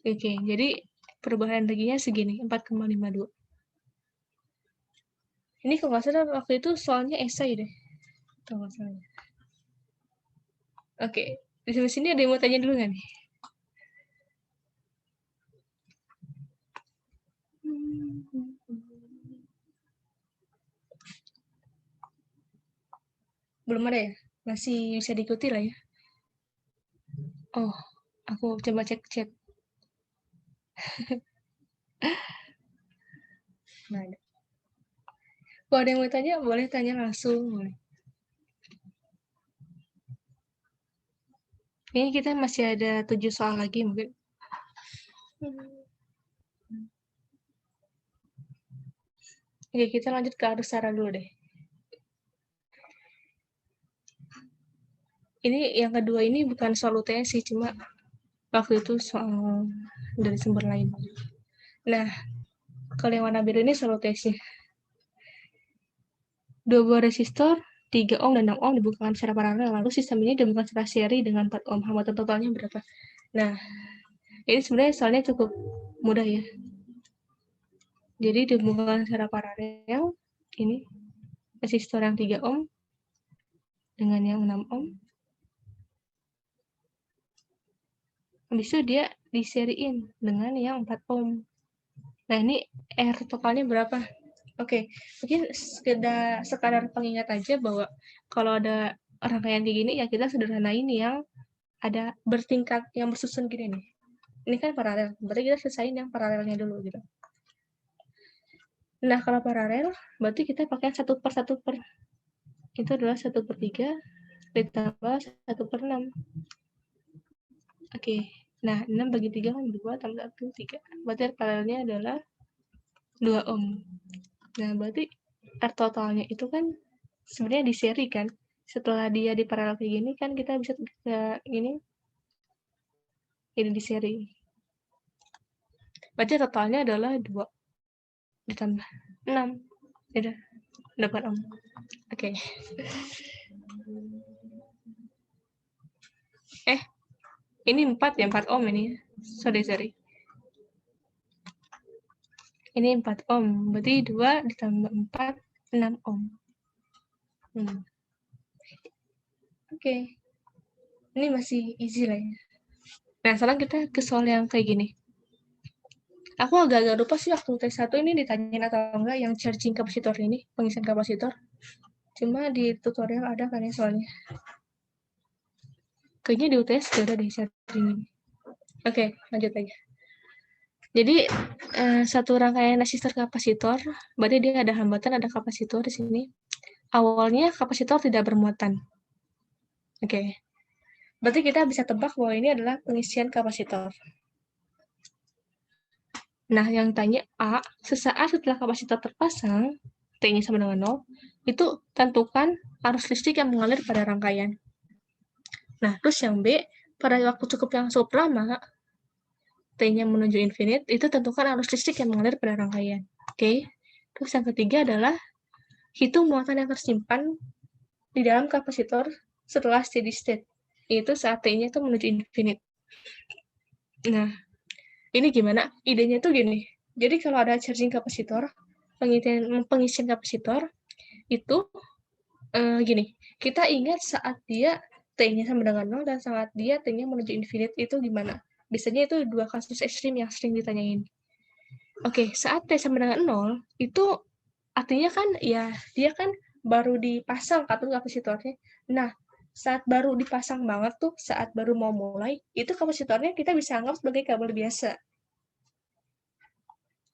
[SPEAKER 1] Oke, jadi perubahan energinya segini, 4,52. Ini kalau nggak salah waktu itu soalnya esai deh. Kalau nggak salah. Oke, di sini ada yang mau tanya dulu nggak nih? Belum ada ya? Masih bisa diikuti lah ya. Oh, aku coba cek chat. Nah, ada. Kalau ada yang mau tanya, boleh tanya langsung. Kayaknya kita masih ada 7 soal lagi mungkin. Oke, kita lanjut ke arus Sarah dulu deh. Ini yang kedua ini bukan soal UTS sih, cuma waktu itu soal dari sumber lain. Nah, kalau yang warna biru ini soal UTS-nya. 2 buah resistor 3 ohm dan 6 ohm dibukakan secara paralel, lalu sistem ini dibukakan secara seri dengan 4 ohm. Hambatan totalnya berapa? Nah, ini sebenarnya soalnya cukup mudah ya. Jadi dibukakan secara paralel, ini resistor yang 3 ohm dengan yang 6 ohm. Habis itu dia diseriin dengan yang 4 ohm. Nah, ini R totalnya berapa? Oke, mungkin sekadar pengingat aja bahwa kalau ada rangkaian kayak gini, ya kita sederhanain yang ada bertingkat, yang bersusun gini nih. Ini kan paralel, berarti kita selesaiin yang paralelnya dulu gitu. Nah, kalau paralel, berarti kita pakai 1 per 1 per. Itu adalah 1 per 3 ditambah 1 per 6. Oke, nah 6 bagi 3 kan 2 tambah 1, 3. Berarti paralelnya adalah 2 ohm. Nah, berarti R totalnya itu kan sebenarnya di seri kan. Setelah dia di paralel kayak gini kan kita bisa ini di seri. Berarti totalnya adalah 2 ditambah 6. Ya, 8 ohm. Oke. Ini 4 ya, 4 ohm ini. Sorry. Ini 4 ohm, berarti 2 ditambah 4, 6 ohm. Oke. Ini masih easy lah ya. Nah, sekarang kita ke soal yang kayak gini. Aku agak-agak lupa sih waktu tes 1 ini ditanyain atau enggak yang charging kapasitor ini, pengisian kapasitor. Cuma di tutorial ada kan ya soalnya. Kayaknya di UTS gak ada deh charging ini. Oke, lanjut aja. Jadi, satu rangkaian resistor kapasitor, berarti dia ada hambatan, ada kapasitor di sini. Awalnya kapasitor tidak bermuatan. Oke. Berarti kita bisa tebak bahwa ini adalah pengisian kapasitor. Nah, yang tanya A, sesaat setelah kapasitor terpasang, T-nya sama dengan 0, itu tentukan arus listrik yang mengalir pada rangkaian. Nah, terus yang B, pada waktu yang cukup lama, T-nya menuju infinite, itu tentukan arus listrik yang mengalir pada rangkaian. Oke. Terus yang ketiga adalah hitung muatan yang tersimpan di dalam kapasitor setelah steady state, yaitu saat T-nya itu menuju infinite. Nah, ini gimana? Idenya tuh gini. Jadi kalau ada charging kapasitor, pengisian kapasitor, itu gini, kita ingat saat dia T-nya sama dengan 0 dan saat dia T-nya menuju infinite itu gimana? Biasanya itu dua kasus ekstrim yang sering ditanyain. Oke, saat T sama dengan 0, itu artinya kan ya dia kan baru dipasang kartu kapasitornya. Nah, saat baru dipasang banget tuh, saat baru mau mulai, itu kapasitornya kita bisa anggap sebagai kabel biasa.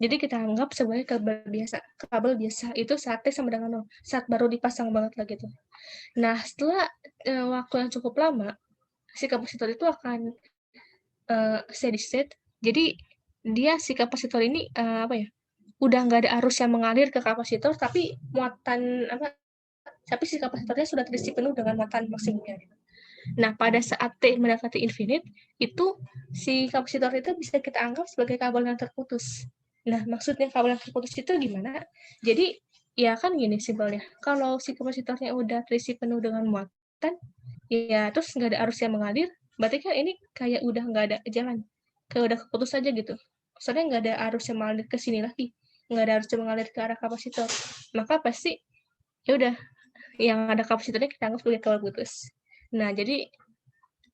[SPEAKER 1] Jadi kita anggap sebagai kabel biasa itu saat T sama dengan 0, saat baru dipasang banget lah gitu. Nah, setelah waktu yang cukup lama, si kapasitor itu akan steady state. Jadi si kapasitor ini udah nggak ada arus yang mengalir ke kapasitor, tapi si kapasitornya sudah terisi penuh dengan muatan maksimumnya. Nah, pada saat T mendekati infinite, itu si kapasitor itu bisa kita anggap sebagai kabel yang terputus. Nah, maksudnya kabel yang terputus itu gimana? Jadi, ya kan gini simpelnya. Kalau si kapasitornya udah terisi penuh dengan muatan, ya terus nggak ada arus yang mengalir, berarti kan ini kayak udah nggak ada jalan. Kayak udah keputus aja gitu. Soalnya nggak ada arus yang mengalir ke sini lagi. Nggak ada arus yang mengalir ke arah kapasitor. Maka pasti, ya udah, yang ada kapasitornya kita anggap sebagai kabel putus. Nah, jadi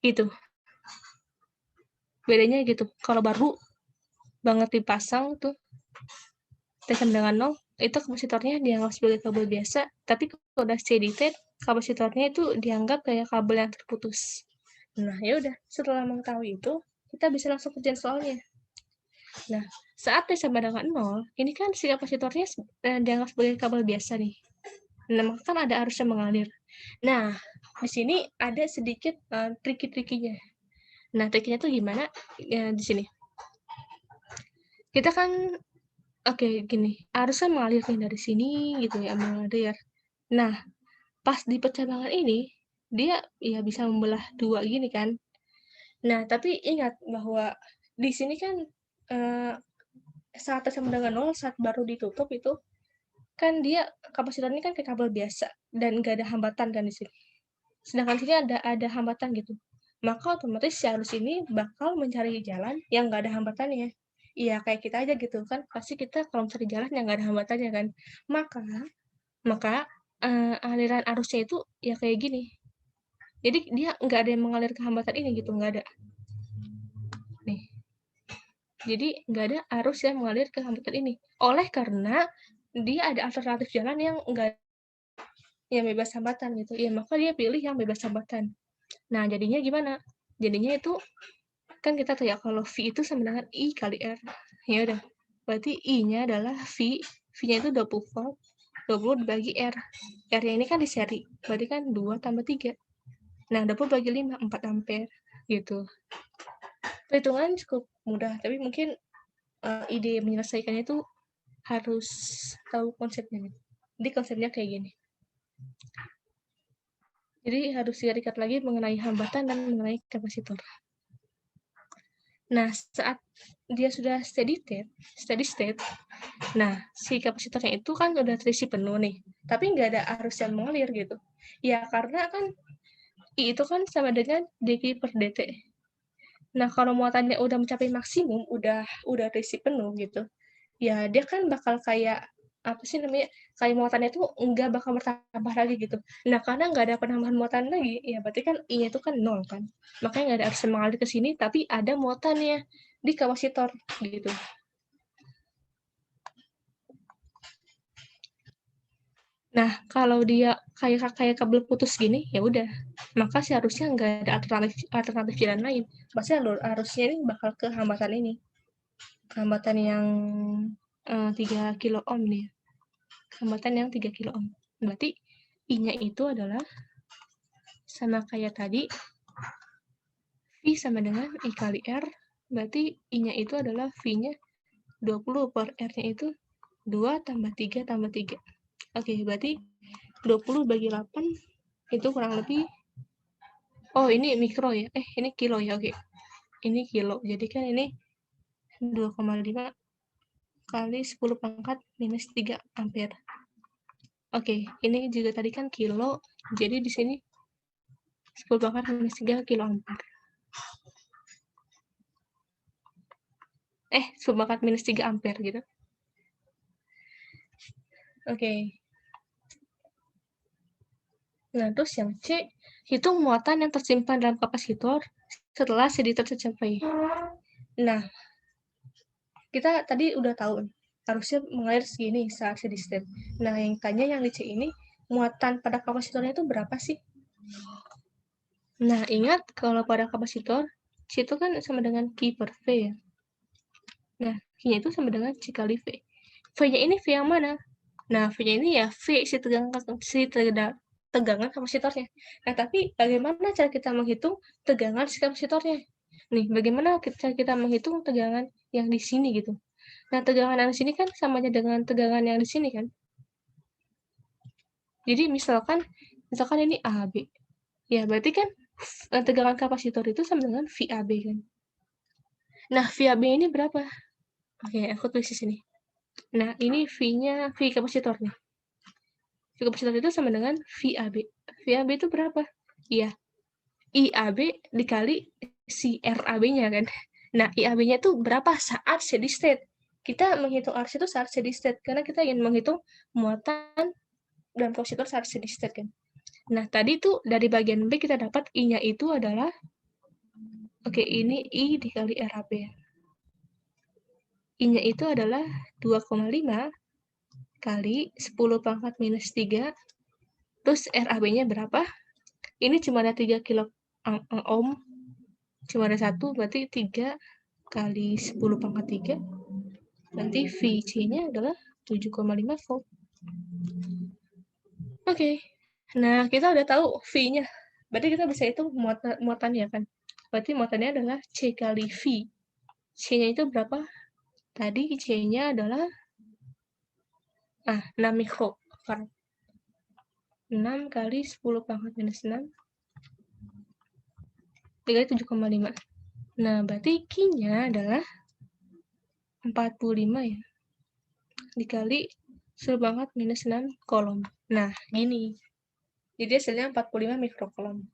[SPEAKER 1] itu bedanya gitu. Kalau baru banget dipasang tuh T sama dengan 0, itu kapasitornya dianggap sebagai kabel biasa, tapi kalau udah steady state, kapasitornya itu dianggap kayak kabel yang terputus. Nah, ya udah, setelah mengetahui itu, kita bisa langsung kerjain soalnya. Nah, saat T sama dengan 0, ini kan si kapasitornya dianggap sebagai kabel biasa nih. Nah, maka kan ada arus yang mengalir. Nah, di sini ada sedikit tricky-trickinya. Nah, triknya tuh gimana? Ya, di sini. Kita kan, gini, arusnya mengalir dari sini gitu ya, mengalir. Nah, pas di percabangan ini, dia ya bisa membelah dua gini kan. Nah, tapi ingat bahwa di sini kan saat sama dengan 0, saat baru ditutup itu, kan dia kapasitornya kan kayak kabel biasa dan nggak ada hambatan kan di sini. Sedangkan sini ada hambatan gitu. Maka otomatis si arus ini bakal mencari jalan yang nggak ada hambatannya. Iya, kayak kita aja gitu kan. Pasti kita kalau mencari jalan yang nggak ada hambatannya kan. Maka aliran arusnya itu ya kayak gini. Jadi dia nggak ada yang mengalir ke hambatan ini gitu, nggak ada. Nih. Jadi nggak ada arus yang mengalir ke hambatan ini. Oleh karena dia ada alternatif jalan yang nggak yang bebas hambatan gitu. Ya, maka dia pilih yang bebas hambatan. Nah, jadinya gimana? Jadinya itu kan kita tahu ya kalau V itu sama dengan I kali R. Ya udah. Berarti I-nya adalah V, V-nya itu 20 volt, 20 dibagi R. R-nya ini kan di seri, berarti kan 2 tambah 3. Nah, 20 bagi 5, 4 ampere gitu. Perhitungan cukup mudah, tapi mungkin ide menyelesaikannya itu harus tahu konsepnya. Jadi konsepnya kayak gini. Jadi harus diikat lagi mengenai hambatan dan mengenai kapasitor. Nah, saat dia sudah steady state, nah, si kapasitornya itu kan udah terisi penuh nih, tapi nggak ada arus yang mengalir gitu. Ya, karena kan I itu kan sama dengan dq per dt. Nah, kalau muatannya udah mencapai maksimum, udah terisi penuh gitu, ya dia kan bakal kayak kayak muatannya itu nggak bakal bertambah lagi gitu. Nah, karena nggak ada penambahan muatan lagi, ya berarti kan I-nya itu kan 0 kan. Makanya nggak ada arus yang mengalir ke sini, tapi ada muatannya di kapasitor gitu. Nah, kalau dia kayak kabel putus gini, ya udah. Maka seharusnya nggak ada alternatif jalan lain. Pasti arusnya ini bakal ke hambatan ini. Hambatan yang 3 kilo ohm nih. Hambatan yang 3 kilo ohm. Berarti I-nya itu adalah sama kayak tadi, V sama dengan I kali R, berarti I-nya itu adalah V-nya 20 per R-nya itu 2 tambah 3 tambah 3. Oke, berarti 20 bagi 8 itu kurang lebih Oh, ini mikro ya? Ini kilo ya, oke. Ini kilo, jadi kan ini 2,5 kali 10 pangkat minus 3 ampere. Oke, ini juga tadi kan kilo, jadi di sini 10 pangkat minus 3 kilo ampere. 10 pangkat minus 3 ampere gitu. Oke. Nah, terus yang C, hitung muatan yang tersimpan dalam kapasitor setelah steady state tercapai. Nah, kita tadi udah tahu harusnya mengalir segini saat steady state. Nah, yang tanya yang di C ini, muatan pada kapasitornya itu berapa sih? Nah, ingat kalau pada kapasitor, C itu kan sama dengan Q per V ya. Nah, Q-nya itu sama dengan C kali V. V-nya ini V yang mana? Nah, V-nya ini ya V si tegangan kapasitornya. Nah, tapi bagaimana cara kita menghitung tegangan si kapasitornya? Nih, bagaimana cara kita menghitung tegangan yang di sini gitu? Nah, tegangan yang di sini kan samanya dengan tegangan yang di sini kan? Jadi misalkan ini AB. Ya, berarti kan tegangan kapasitor itu sama dengan VAB kan. Nah, VAB ini berapa? Oke, aku tulis di sini. Nah, ini V-nya, V kapasitornya. V kapasitor itu sama dengan VAB. VAB itu berapa? Iya, IAB dikali si RAB-nya kan. Nah, IAB-nya itu berapa saat steady state? Kita menghitung RC itu saat steady state, karena kita ingin menghitung muatan dalam kapasitor saat steady state kan. Nah, tadi tuh dari bagian B kita dapat I-nya itu adalah, oke, ini I dikali RAB ya. I-nya itu adalah 2,5 kali 10 pangkat minus 3, terus RAB-nya berapa? Ini cuma ada 3 kilo ohm, cuma ada 1, berarti 3 kali 10 pangkat 3, nanti VC-nya adalah 7,5 volt. Oke, nah kita udah tahu V-nya, berarti kita bisa hitung muatannya kan. Berarti muatannya adalah C kali V. C-nya itu berapa? Tadi C-nya adalah 6 mikrofarad. 6 kali 10 pangkat minus 6 dikali 7,5. Nah, berarti Q-nya adalah 45 ya. Dikali 10 pangkat minus 6 kolom. Nah, gini. Jadi hasilnya 45 mikrokolom.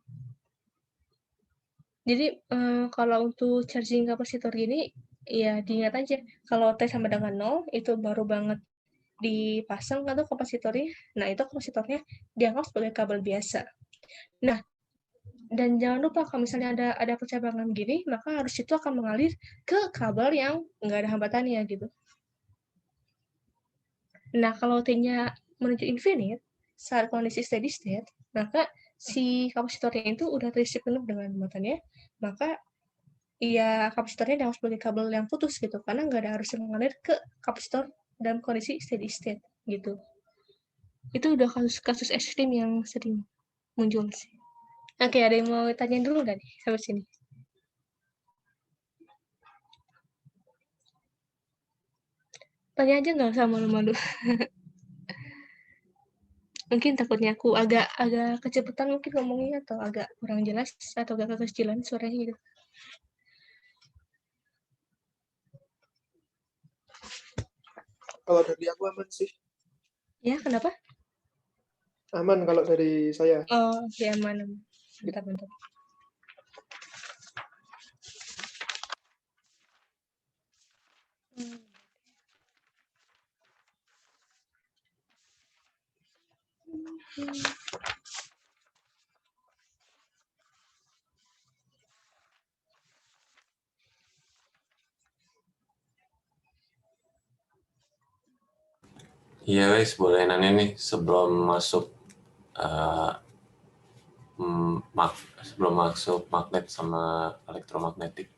[SPEAKER 1] Jadi kalau untuk charging kapasitor gini, ya diingat aja, kalau T sama dengan 0, itu baru banget dipasang atau kapasitornya. Nah, itu kapasitornya dianggap sebagai kabel biasa. Nah, dan jangan lupa kalau misalnya ada percabangan gini, maka arus itu akan mengalir ke kabel yang nggak ada hambatannya gitu. Nah, kalau T-nya menuju infinite, saat kondisi steady state, maka si kapasitornya itu udah terisi penuh dengan muatannya, maka ya kapasitornya dianggap sebagai kabel yang putus gitu, karena nggak ada arus yang mengalir ke kapasitor dalam kondisi steady state gitu. Itu udah kasus ekstrim yang sering muncul sih. Oke, ada yang mau tanyain dulu nggak nih sampai sini? Tanya aja, nggak usah malu-malu. Mungkin takutnya aku agak kecepatan mungkin ngomongnya, atau agak kurang jelas, atau agak kekecilan suaranya gitu.
[SPEAKER 2] Kalau dari aku aman sih.
[SPEAKER 1] Ya, kenapa?
[SPEAKER 2] Aman kalau dari saya.
[SPEAKER 1] Oh, ya aman. Bentar.
[SPEAKER 3] Iya guys, boleh nanya nih sebelum masuk magnet sama elektromagnetik.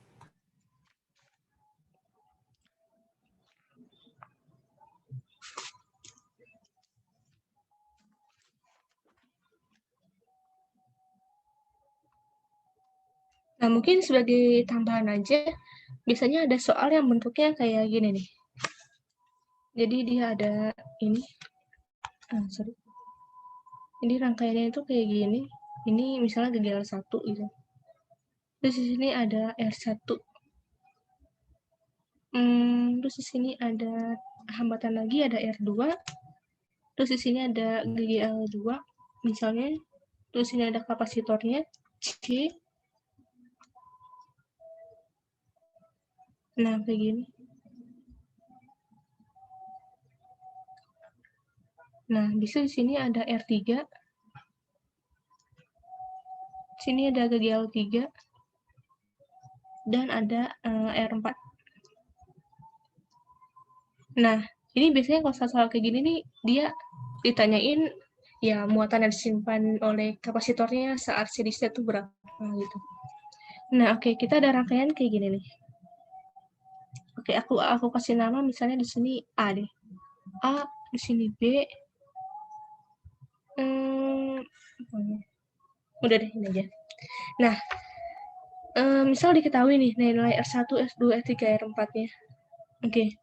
[SPEAKER 1] Nah, mungkin sebagai tambahan aja, biasanya ada soal yang bentuknya kayak gini nih. Jadi dia ada ini. Jadi rangkaiannya itu kayak gini. Ini misalnya gagal 1 gitu. Terus di sini ada R1. Terus di sini ada hambatan lagi, ada R2. Terus di sini ada GGL2 misalnya. Terus ini ada kapasitornya C. Nah, kayak gini. Nah, bisa di sini ada R3. Sini ada GGL3 dan ada R4. Nah, ini biasanya kalau soal kayak gini nih, dia ditanyain ya muatan yang disimpan oleh kapasitornya saat steady state itu berapa gitu. Nah, oke, kita ada rangkaian kayak gini nih. Oke, aku kasih nama misalnya di sini A deh. A, di sini B. Udah deh, ini aja. Nah, misal diketahui nih nilai R1, R2, R3, R4-nya. Oke.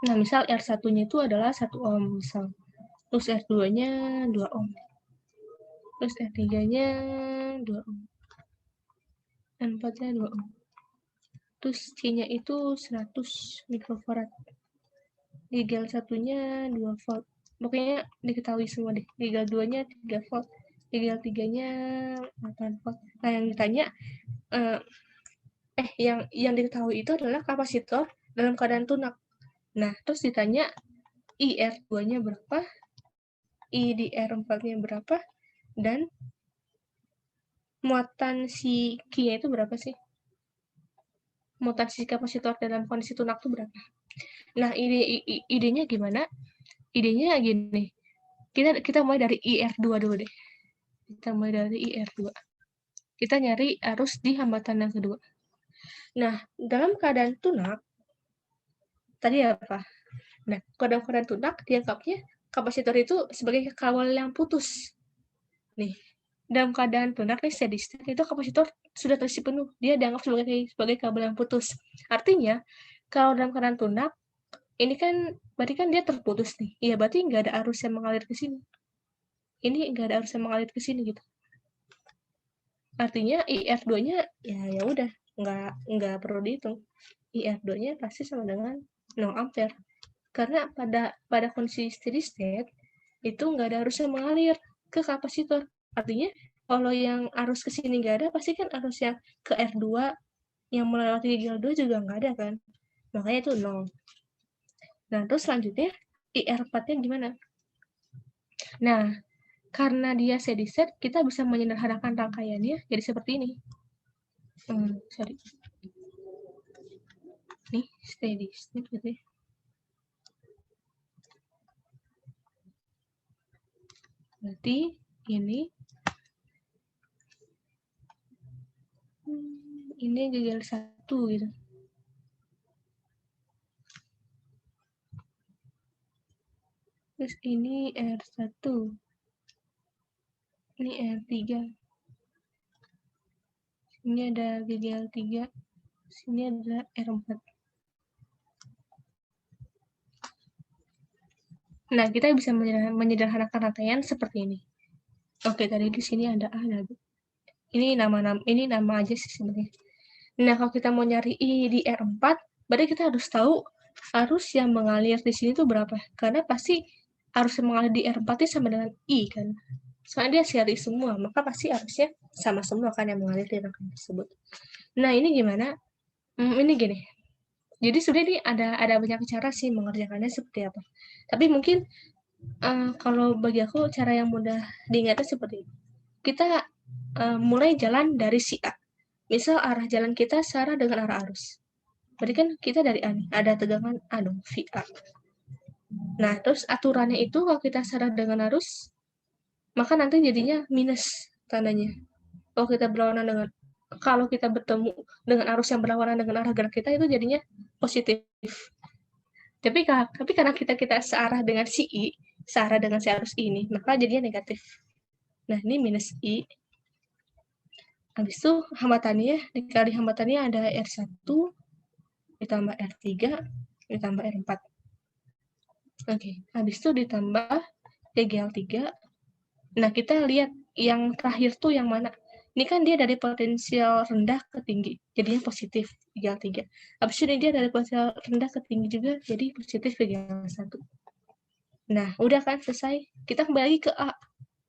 [SPEAKER 1] Nah, misal R1-nya itu adalah 1 ohm, misal. Terus R2-nya 2 ohm. Terus R3-nya 2 ohm. R4-nya 2 ohm. Terus C-nya itu 100 mikrofarad. Legal 1-nya 2 volt. Pokoknya diketahui semua deh. Legal 2-nya 3 volt. Legal 3-nya 8 volt. Nah, yang ditanya yang diketahui itu adalah kapasitor dalam keadaan tunak. Nah, terus ditanya IR2-nya berapa, IDR4-nya berapa, dan muatan si Q-nya itu berapa sih? Muatan si kapasitor dalam kondisi tunak itu berapa? Nah, idenya gimana? Idenya gini. Kita mulai dari IR2 dulu deh. Kita mulai dari IR2. Kita nyari arus di hambatan yang kedua. Nah, dalam keadaan tunak, tadi apa? Nah, keadaan tunak dianggapnya kapasitor itu sebagai kawal yang putus. Nih, dalam keadaan tunak nih steady state itu kapasitor sudah terisi penuh. Dia dianggap sebagai kabel yang putus. Artinya, kalau dalam keadaan tunak, ini kan berarti kan dia terputus nih. Iya, berarti nggak ada arus yang mengalir ke sini. Ini nggak ada arus yang mengalir ke sini gitu. Artinya IR2-nya ya udah nggak perlu dihitung. IR2-nya pasti sama dengan 0 ampere. Karena pada kondisi steady state itu nggak ada arus yang mengalir ke kapasitor. Artinya kalau yang arus ke sini nggak ada, pasti kan arus yang ke R2 yang melewati GL2 juga nggak ada kan. Makanya itu 0. Nah, terus selanjutnya IR4-nya gimana? Nah, karena dia steady state, kita bisa menyederhanakan rangkaiannya jadi seperti ini. Sorry. Nih, steady state gitu ya. Berarti ini GL 1 gitu. Terus ini R1. Ini R3. Sini ada GL 3. Sini ada R4. Nah, kita bisa menyederhanakan rangkaian seperti ini. Oke, tadi di sini ada A dan B. Ini nama aja sih sebenarnya. Nah, kalau kita mau nyari I di R4, berarti kita harus tahu arus yang mengalir di sini tuh berapa. Karena pasti arus yang mengalir di R4 itu sama dengan I kan. Soalnya dia seri semua, maka pasti arusnya sama semua kan yang mengalir di rangkaian tersebut. Nah, ini gimana? Ini gini. Jadi sebenarnya ini ada banyak cara sih mengerjakannya seperti apa. Tapi mungkin kalau bagi aku cara yang mudah diingatnya seperti ini. Kita mulai jalan dari si A. Misal arah jalan kita searah dengan arah arus. Berarti kan kita dari A nih, ada tegangan A dong, VA. Nah, terus aturannya itu kalau kita searah dengan arus, maka nanti jadinya minus tandanya. Kalau kita bertemu dengan arus yang berlawanan dengan arah gerak kita, itu jadinya positif. Tapi karena kita searah dengan si I, searah dengan si arus ini, maka jadinya negatif. Nah, ini minus I. Habis itu hambatannya, dikali hambatannya ada R1, ditambah R3, ditambah R4. Oke, habis itu ditambah GL3. Nah, kita lihat yang terakhir tuh yang mana? Ini kan dia dari potensial rendah ke tinggi, jadinya positif PGL 3. Habis itu dia dari potensial rendah ke tinggi juga, jadi positif PGL 1. Nah, udah kan selesai. Kita kembali lagi ke A,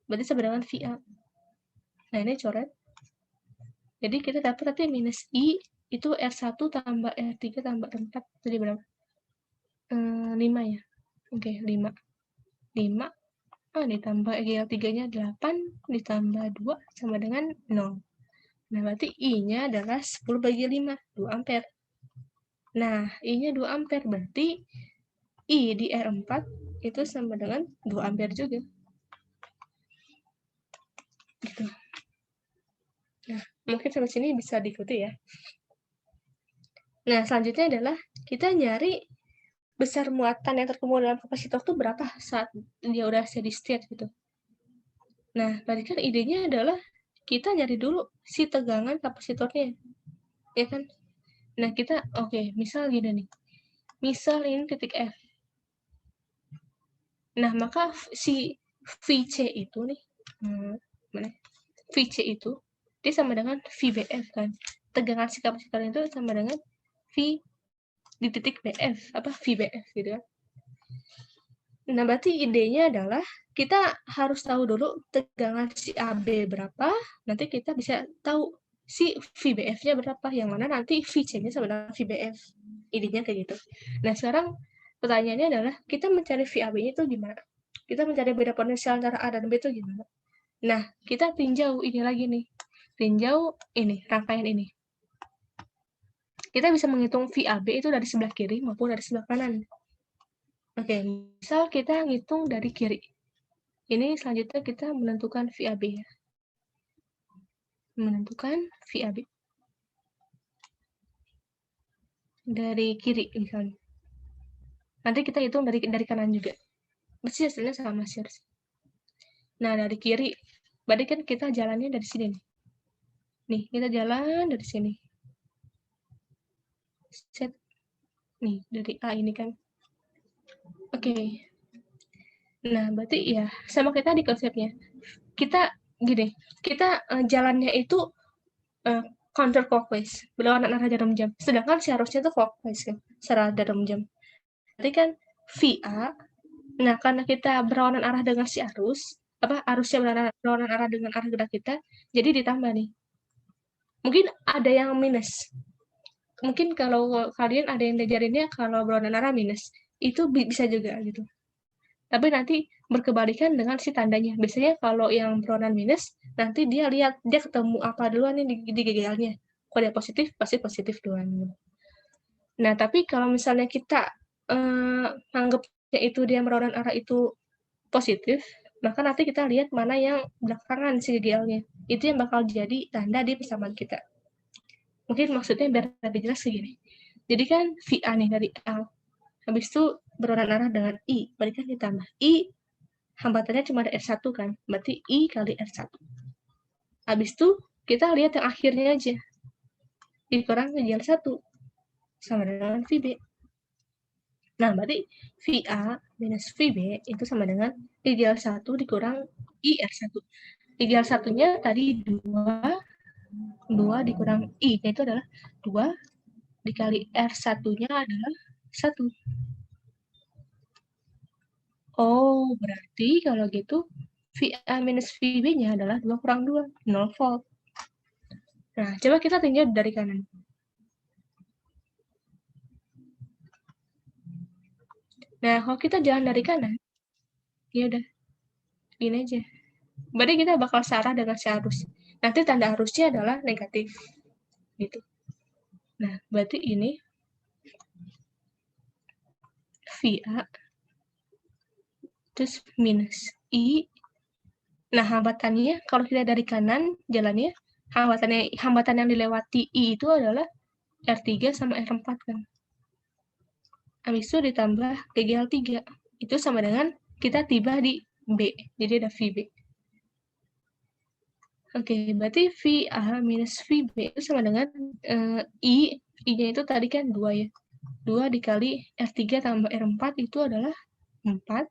[SPEAKER 1] berarti sama dengan VA. Nah, ini coret. Jadi kita dapat nanti minus I, itu R1 tambah R3 tambah R4, jadi berapa? 5 ya? Oke, 5. 5, ditambah GL3-nya 8, ditambah 2, sama dengan 0. Nah, berarti I-nya adalah 10/5, 2 ampere. Nah, I-nya 2 ampere, berarti I di R4 itu sama dengan 2 ampere juga. Gitu. Nah, mungkin sampai sini bisa diikuti ya. Nah, selanjutnya adalah kita nyari besar muatan yang terkumpul dalam kapasitor itu berapa saat dia udah steady state gitu. Nah, berarti kan idenya adalah kita nyari dulu si tegangan kapasitornya, ya kan? Nah, kita, misal gini nih. Misal ini titik F. Nah, maka si VC itu nih, VC itu, dia sama dengan VBF kan. Tegangan si kapasitor itu sama dengan V di titik BF, VBF gitu kan. Nah, berarti idenya adalah kita harus tahu dulu tegangan si AB berapa, nanti kita bisa tahu si VBF-nya berapa, yang mana nanti VC-nya sama dengan VBF. Idenya kayak gitu. Nah, sekarang pertanyaannya adalah kita mencari VAB-nya itu gimana? Kita mencari beda potensial antara A dan B itu gimana? Nah, kita tinjau ini lagi nih. Tinjau ini, rangkaian ini. Kita bisa menghitung VAB itu dari sebelah kiri maupun dari sebelah kanan. Oke, misal kita ngitung dari kiri. Ini selanjutnya kita menentukan VAB ya. Menentukan VAB. Dari kiri misalnya. Nanti kita hitung dari kanan juga. Pasti hasilnya sama sih. Nah, dari kiri. Berarti kan kita jalannya dari sini nih. Nih, kita jalan dari sini. Set. Nih, dari A ini kan. Oke. Nah, berarti ya sama kayak tadi konsepnya. Kita gini, kita jalannya itu counter clockwise, berlawanan arah jarum jam. Sedangkan seharusnya itu clockwise kan, secara jarum jam. Berarti kan VA, nah karena kita berlawanan arah dengan si arus, arusnya berlawanan arah dengan arah gerak kita, jadi ditambah nih. Mungkin ada yang minus. Mungkin kalau kalian ada yang diajarinnya kalau berlawanan arah minus, itu bisa juga gitu. Tapi nanti berkebalikan dengan si tandanya. Biasanya kalau yang berlawanan minus, nanti dia lihat, dia ketemu apa duluan nih di GGL-nya. Kalau dia positif, pasti positif duluan. Nah, tapi kalau misalnya kita anggapnya itu dia berlawanan arah itu positif, maka nanti kita lihat mana yang belakangan si GGL-nya. Itu yang bakal jadi tanda di persamaan kita. Mungkin maksudnya biar lebih jelas segini. Jadi kan VA nih dari L. Habis itu berlawanan arah dengan I. Berarti kan ditambah I, hambatannya cuma ada R1 kan. Berarti I kali R1. Habis itu kita lihat yang akhirnya aja. Dikurang GGL 1. Sama dengan VB. Nah, berarti VA minus VB itu sama dengan GGL 1 dikurang IR1. GGL 1-nya tadi 2 dikurang I, itu adalah 2 dikali R1-nya adalah 1. Oh, berarti kalau gitu VA minus VB-nya adalah 2 kurang 2, 0 volt. Nah, coba kita tinjau dari kanan. Nah, kalau kita jalan dari kanan, ya udah, gini aja. Berarti kita bakal searah dengan si arus. Nanti tanda arusnya adalah negatif. Gitu. Nah, berarti ini VA terus minus I. Nah, hambatannya kalau kita dari kanan jalannya, hambatan yang dilewati I itu adalah R3 sama R4 kan. Habis itu ditambah GGL 3. Itu sama dengan kita tiba di B. Jadi ada VB. Oke, berarti VA minus VB itu sama dengan I-nya itu tadi kan 2 ya. 2 dikali R3 tambah R4 itu adalah 4.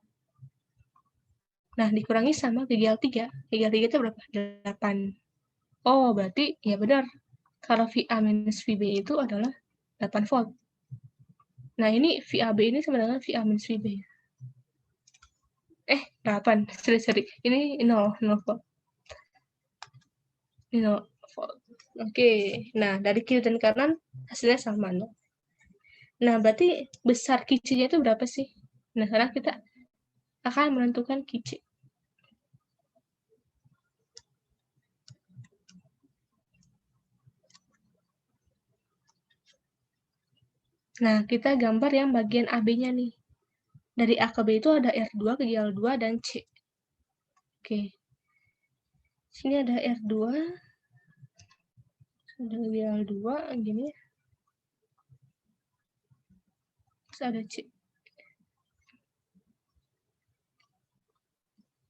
[SPEAKER 1] Nah, dikurangi sama GGL 3. GGL 3 itu berapa? 8. Oh, berarti ya benar. Kalau VA minus VB itu adalah 8 volt. Nah, ini VAB ini sama dengan VA minus VB. 8. Sorry. Ini 0 volt. Ini 0 volt. Oke. Nah, dari kiri dan kanan hasilnya sama. No? Nah, berarti besar kicinya itu berapa sih? Nah, sekarang kita akan menentukan kici. Nah, kita gambar yang bagian AB-nya nih. Dari A ke B itu ada R2, G2, dan C. Oke. Sini ada R2. Ada G2, gini. Terus ada C.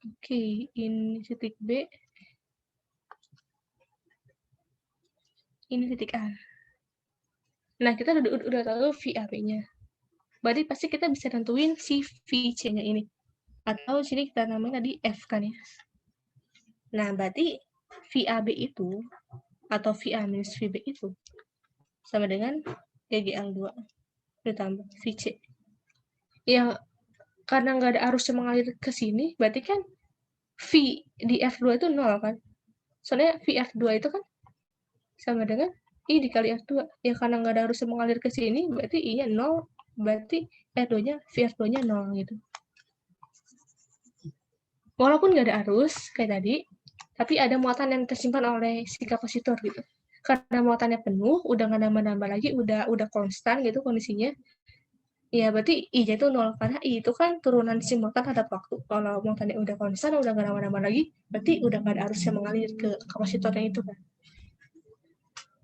[SPEAKER 1] Oke, ini titik B. Ini titik A. Nah, kita udah tahu VAB-nya. Berarti pasti kita bisa tentuin si VC-nya ini. Atau sini kita namanya tadi F kan ya. Nah, berarti VAB itu atau VA minus VB itu sama dengan GGL2 ditambah VC. Ya, karena nggak ada arus yang mengalir ke sini, berarti kan V di F2 itu 0 kan? Soalnya VF2 itu kan sama dengan I dikali F2. Ya karena nggak ada arus yang mengalir ke sini, berarti I-nya 0, berarti R2-nya, VF2-nya 0 gitu. Walaupun nggak ada arus, kayak tadi, tapi ada muatan yang tersimpan oleh si kapasitor gitu. Karena muatannya penuh, udah nggak nambah-nambah lagi, udah konstan gitu kondisinya. Ya berarti I-nya itu 0, karena I itu kan turunan si muatan terhadap waktu. Kalau muatannya udah konstan, udah nggak nambah-nambah lagi, berarti udah nggak ada arus yang mengalir ke kapasitornya itu kan.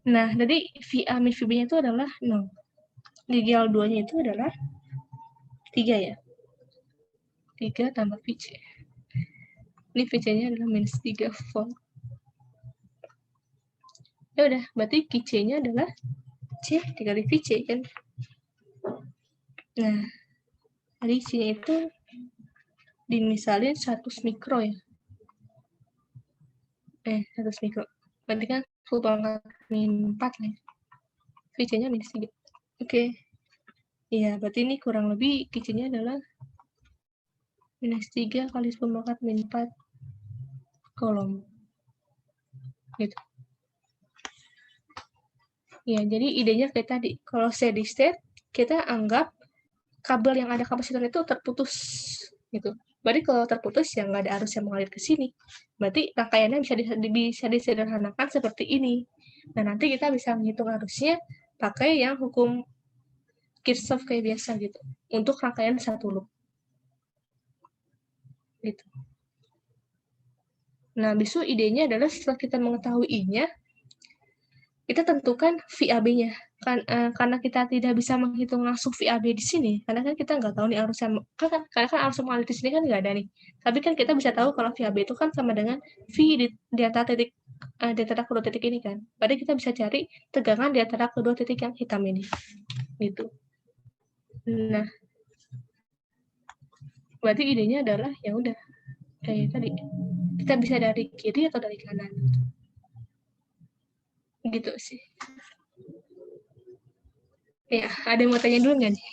[SPEAKER 1] Nah, jadi VA min VB-nya itu adalah 0. GGL2-nya itu adalah 3 ya. 3 tambah VC. Ini VC-nya adalah minus 3 volt. Ya udah, berarti QC-nya adalah C dikali VC kan. Nah, tadi C-nya itu dimisalin 100 mikro ya. 100 mikro. Berarti kan 10 pangkat min 4 lah ya. VC-nya minus 3. Oke. Iya, berarti ini kurang lebih QC-nya adalah minus 3 kali 10 pangkat min 4 kolom. Gitu. Ya, jadi idenya kayak tadi. Kalau steady state, kita anggap kabel yang ada kapasitor itu terputus. Gitu. Berarti kalau terputus, ya nggak ada arus yang mengalir ke sini. Berarti rangkaiannya bisa disederhanakan seperti ini. Nah, nanti kita bisa menghitung arusnya pakai yang hukum Kirchhoff kayak biasa gitu. Untuk rangkaian satu loop. Gitu. Nah, besok idenya adalah setelah kita mengetahui I-nya, kita tentukan VAB-nya. Karena kita tidak bisa menghitung langsung VAB di sini, karena kan kita nggak tahu nih arus yang karena kan arus mengalir di sini kan nggak ada nih. Tapi kan kita bisa tahu kalau VAB itu kan sama dengan V di antara titik di antara kedua titik ini kan. Berarti kita bisa cari tegangan di antara kedua titik yang hitam ini. Gitu. Nah, berarti idenya adalah ya udah kayak tadi. Kita bisa dari kiri atau dari kanan. Gitu sih. Ya, ada yang mau tanya dulu nggak nih?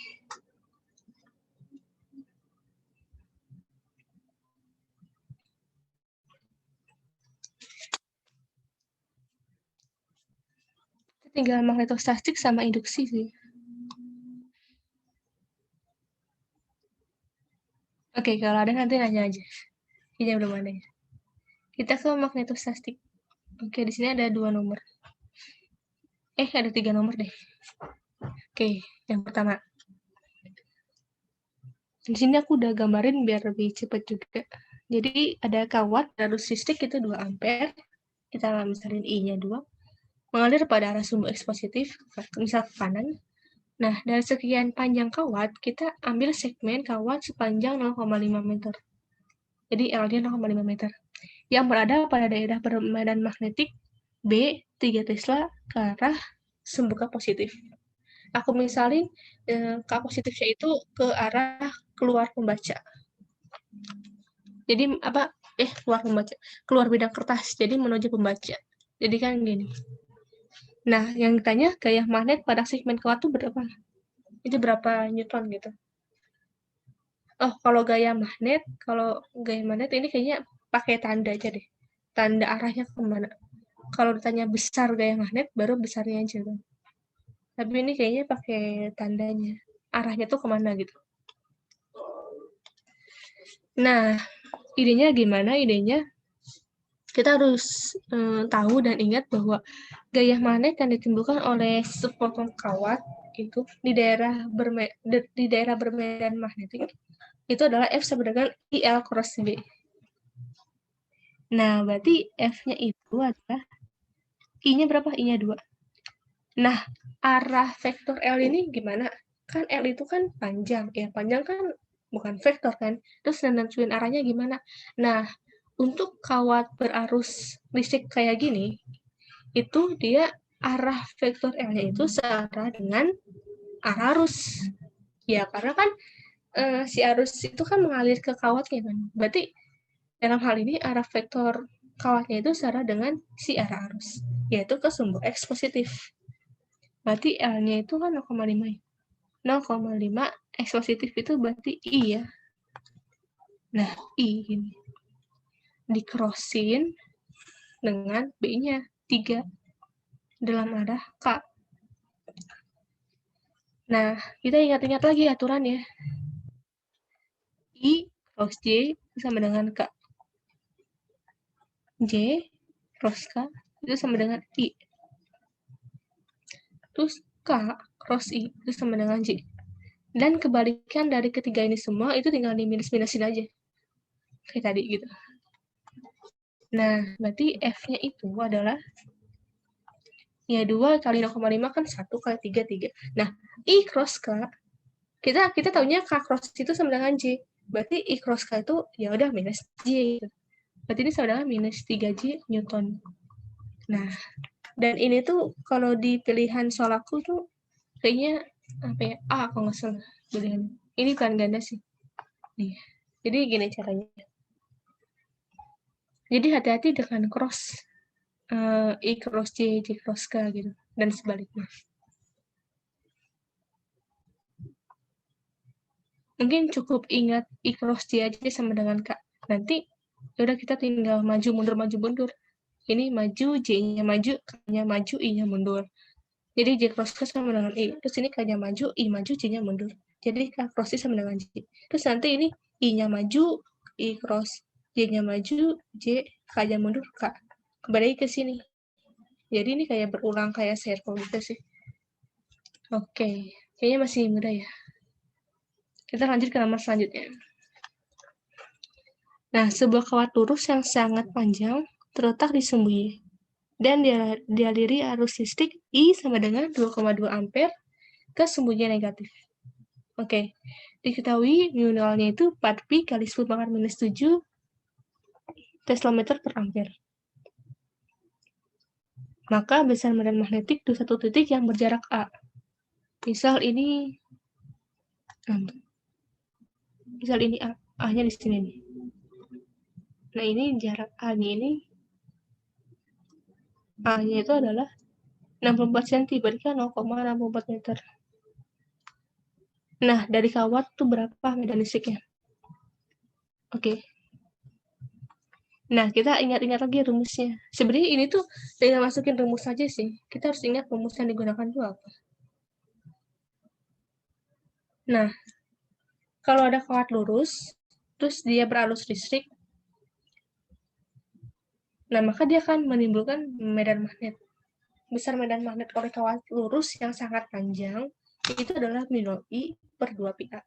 [SPEAKER 1] Tinggal magnetostatik sama induksi sih. Oke, kalau ada nanti nanya aja. Ini belum ada ya. Kita ke magnetostatik. Oke, di sini ada 2 nomor. Ada 3 nomor deh. Oke, yang pertama. Di sini aku udah gambarin biar lebih cepat juga. Jadi ada kawat arus listrik itu 2 ampere. Kita misalin I-nya 2. Mengalir pada arah sumbu X positif, misal ke kanan. Nah, dari sekian panjang kawat, kita ambil segmen kawat sepanjang 0,5 meter. Jadi L-nya 0,5 meter. Yang berada pada daerah permedan magnetik B 3 Tesla ke arah sumbu K positif. Aku misalin K positifnya itu ke arah keluar pembaca. Jadi keluar pembaca, keluar bidang kertas, jadi menuju pembaca. Jadi kan gini. Nah, yang ditanya gaya magnet pada segmen kawat itu berapa? Itu berapa Newton gitu. Oh, kalau gaya magnet ini kayaknya pakai tanda aja deh. Tanda arahnya kemana. Kalau ditanya besar gaya magnet, baru besarnya aja kan. Tapi ini kayaknya pakai tandanya. Arahnya tuh kemana gitu. Nah, idenya gimana? Idenya kita harus tahu dan ingat bahwa gaya magnet yang ditimbulkan oleh sepotong kawat itu di daerah bermedan magnetik itu adalah F sama dengan IL cross B. Nah, berarti F-nya itu adalah I-nya berapa? I-nya 2. Nah, arah vektor L ini gimana? Kan L itu kan panjang. Ya, panjang kan bukan vektor kan. Terus nentuin arahnya gimana? Nah, untuk kawat berarus listrik kayak gini, itu dia arah vektor L-nya itu searah dengan arah arus. Ya, karena kan si arus itu kan mengalir ke kawatnya kan. Berarti dalam hal ini arah vektor kawatnya itu searah dengan si arah arus, yaitu ke sumbu X positif. Berarti L-nya itu kan 0,5. 0,5 X positif itu berarti I ya. Nah, I ini. Dikrossin dengan B-nya 3 dalam arah K. Nah, kita ingat-ingat lagi aturannya. I cross J sama dengan K. J cross K itu sama dengan I. Terus K cross I itu sama dengan J. Dan kebalikan dari ketiga ini semua itu tinggal diminus-minusin aja. Kayak tadi gitu. Nah, berarti F-nya itu adalah ya 2 kali 0,5 kan 1 kali 3, 3. Nah, I cross K, kita tahunya K cross itu sama dengan J. Berarti I cross K itu ya udah minus J. Berarti ini sama dengan minus 3J Newton. Nah, dan ini tuh kalau di pilihan soal aku tuh kayaknya apa ya? A kalau nggak salah pilihan. Ini bukan ganda sih. Nih. Jadi gini caranya. Jadi hati-hati dengan cross I cross J, J cross K gitu. Dan sebaliknya. Mungkin cukup ingat I cross J aja sama dengan K. Nanti udah kita tinggal maju mundur. Ini maju, J-nya maju, K-nya maju, I-nya mundur. Jadi J cross K sama dengan I. Terus ini K-nya maju, I maju, J-nya mundur. Jadi K cross I sama dengan J. Terus nanti ini I-nya maju, I cross J-nya maju, J, K-nya mundur, K. Kembali ke sini. Jadi ini kayak berulang kayak circle gitu sih. Oke, kayaknya masih mudah ya. Kita lanjut ke nomor selanjutnya. Nah, sebuah kawat lurus yang sangat panjang terletak di sumbu Y dan dialiri arus listrik I sama dengan 2,2 ampere ke sumbunya negatif. Oke, diketahui mu nolnya itu 4pi kali 10 pangkat minus 7 teslometer per ampere. Maka besar medan magnetik di satu titik yang berjarak A. Misal ini A-nya di sini nih. Nah, ini jarak A-nya ini A-nya itu adalah 64 cm, berarti kan 0,64 meter. Nah, dari kawat itu berapa medan listriknya? Oke. Nah, kita ingat-ingat lagi rumusnya. Sebenarnya ini tuh tinggal masukin rumus saja sih. Kita harus ingat rumus yang digunakan itu apa. Nah, kalau ada kawat lurus, terus dia berarus listrik, nah maka dia akan menimbulkan medan magnet. Besar medan magnet oleh kawat lurus yang sangat panjang, itu adalah mu nol I per 2 pi A.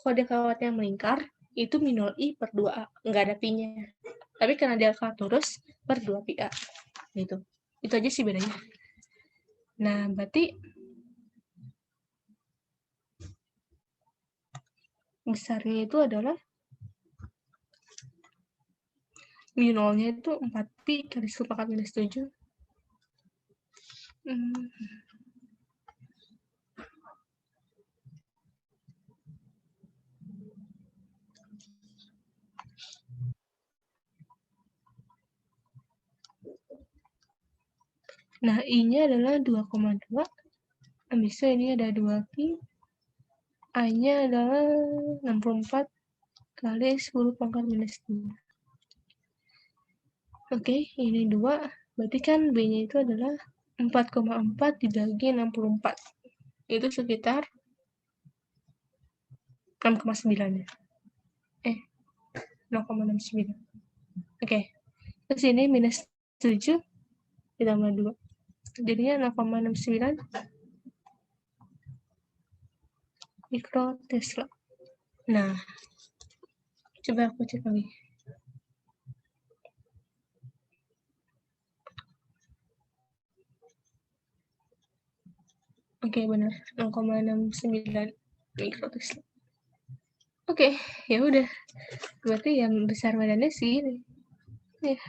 [SPEAKER 1] Kalau dia kawatnya melingkar, itu mu nol I per 2A. Nggak ada pi-nya. Tapi karena dia kawat lurus, per 2 pi A. Gitu. Itu aja sih bedanya. Nah, berarti besarnya itu adalah mu nolnya itu 4pi kali 10 pangkat minus 7. Nah, I-nya adalah 2,2. Habis itu ini ada 2Pi. I-nya adalah 64 kali 10 pangkat minus 2. Oke, ini 2. Berarti kan B-nya itu adalah 4,4 dibagi 64. Itu sekitar 6,9. 0,69. Oke. Terus ini minus 7 ditambah 2. Jadinya 0,69 mikrotesla. Nah, coba aku cek lagi. Oke, benar. 0,69 mikrotesla. Oke, ya udah. Berarti yang besar badannya sih ini. Ya.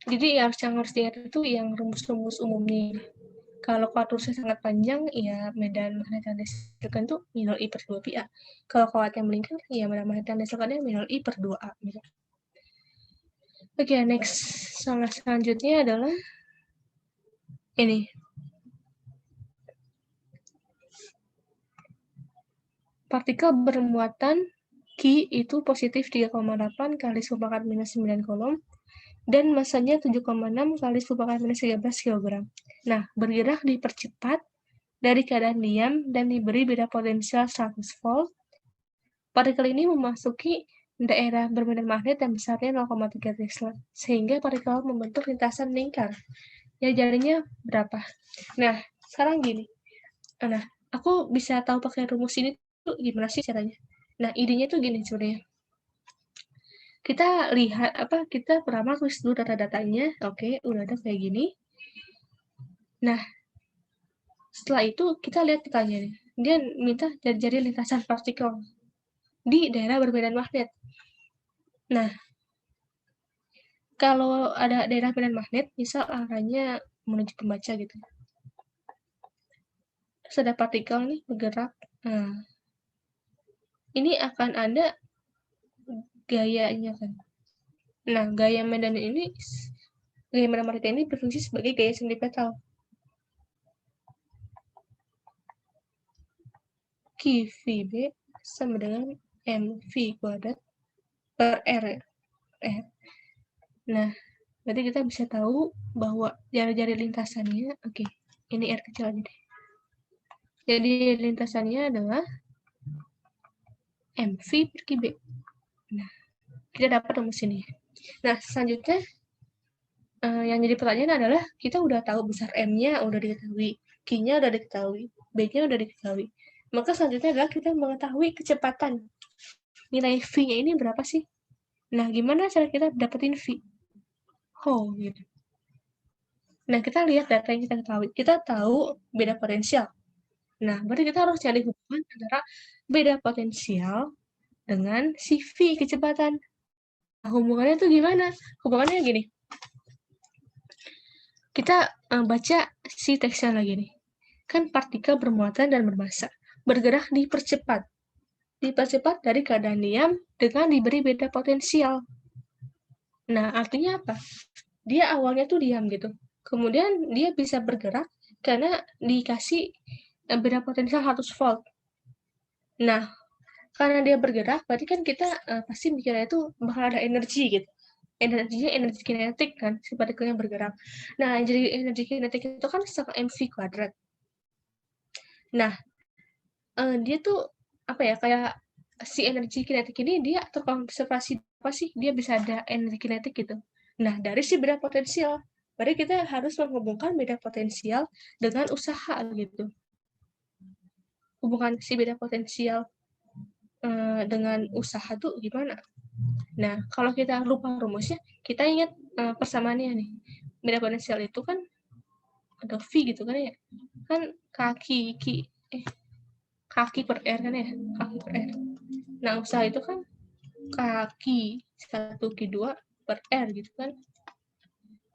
[SPEAKER 1] Jadi yang harus diingat itu yang rumus-rumus umumnya. Kalau kuadratnya sangat panjang, ya medan magnet yang dihasilkan itu minor I per 2 pi A. Kalau kuadrat yang melingkar, ya medan magnet yang dihasilkannya minor I per 2A. Oke, next. Soal selanjutnya adalah ini. Partikel bermuatan Q itu positif 3,8 kali 10 pangkat minus 9 kolom, dan masanya 7,6 kali 10 pangkat minus 13 kg. Nah, bergerak dipercepat dari keadaan diam dan diberi beda potensial 100 volt. Partikel ini memasuki daerah bermedan magnet yang besarnya 0,3 Tesla, sehingga partikel membentuk lintasan lingkar. Ya, jarinya berapa? Nah, sekarang gini. Nah, aku bisa tahu pakai rumus ini tuh gimana sih caranya? Nah, idenya tuh gini sebenarnya. Kita lihat kita pertama tulis dulu data-datanya. Oke, udah ada kayak gini. Nah, setelah itu kita lihat petanya nih. Dia minta jari-jari lintasan partikel di daerah bermedan magnet. Nah, kalau ada daerah medan magnet, misal arahnya menuju pembaca gitu. Terus ada partikel nih bergerak. Nah, ini akan ada gayanya kan. Nah, gaya medan magnet ini berfungsi sebagai gaya sentripetal. QVB sama dengan MV kuadrat per R. Nah, berarti kita bisa tahu bahwa jari-jari lintasannya, oke, ini R kecil aja deh. Jadi lintasannya adalah MV per QB. Nah, kita dapat rumus ini. Nah, selanjutnya yang jadi pertanyaan adalah kita udah tahu besar M-nya udah diketahui, Q-nya udah diketahui, B-nya udah diketahui. Maka selanjutnya adalah kita mengetahui kecepatan. Nilai V-nya ini berapa sih? Nah, gimana cara kita dapetin V? Oh, gitu. Nah, kita lihat data yang kita ketahui. Kita tahu beda potensial. Nah, berarti kita harus cari hubungan antara beda potensial dengan si V kecepatan. Nah, hubungannya tuh gimana? Hubungannya gini. Kita baca si teksnya lagi nih. Kan partikel bermuatan dan bermassa. Bergerak dipercepat. Dipercepat dari keadaan diam dengan diberi beda potensial. Nah, artinya apa? Dia awalnya tuh diam gitu. Kemudian dia bisa bergerak karena dikasih beda potensial 100 volt. Nah, karena dia bergerak, berarti kan kita pasti mikirnya itu bakal ada energi gitu. Energinya energi kinetik kan, si partikelnya bergerak. Nah, jadi energi kinetik itu kan sama mv kuadrat. Nah, dia tuh kayak si energi kinetik ini dia terkonservasi apa sih? Dia bisa ada energi kinetik gitu. Nah, dari si beda potensial, berarti kita harus menghubungkan beda potensial dengan usaha gitu. Hubungan si beda potensial dengan usaha tuh gimana? Nah, kalau kita lupa rumusnya, kita ingat persamaannya nih. Beda potensial itu kan ada V gitu kan ya. Kan kaki per R kan ya. Kaki per R. Nah, usaha itu kan kaki 1 Q2 per R gitu kan.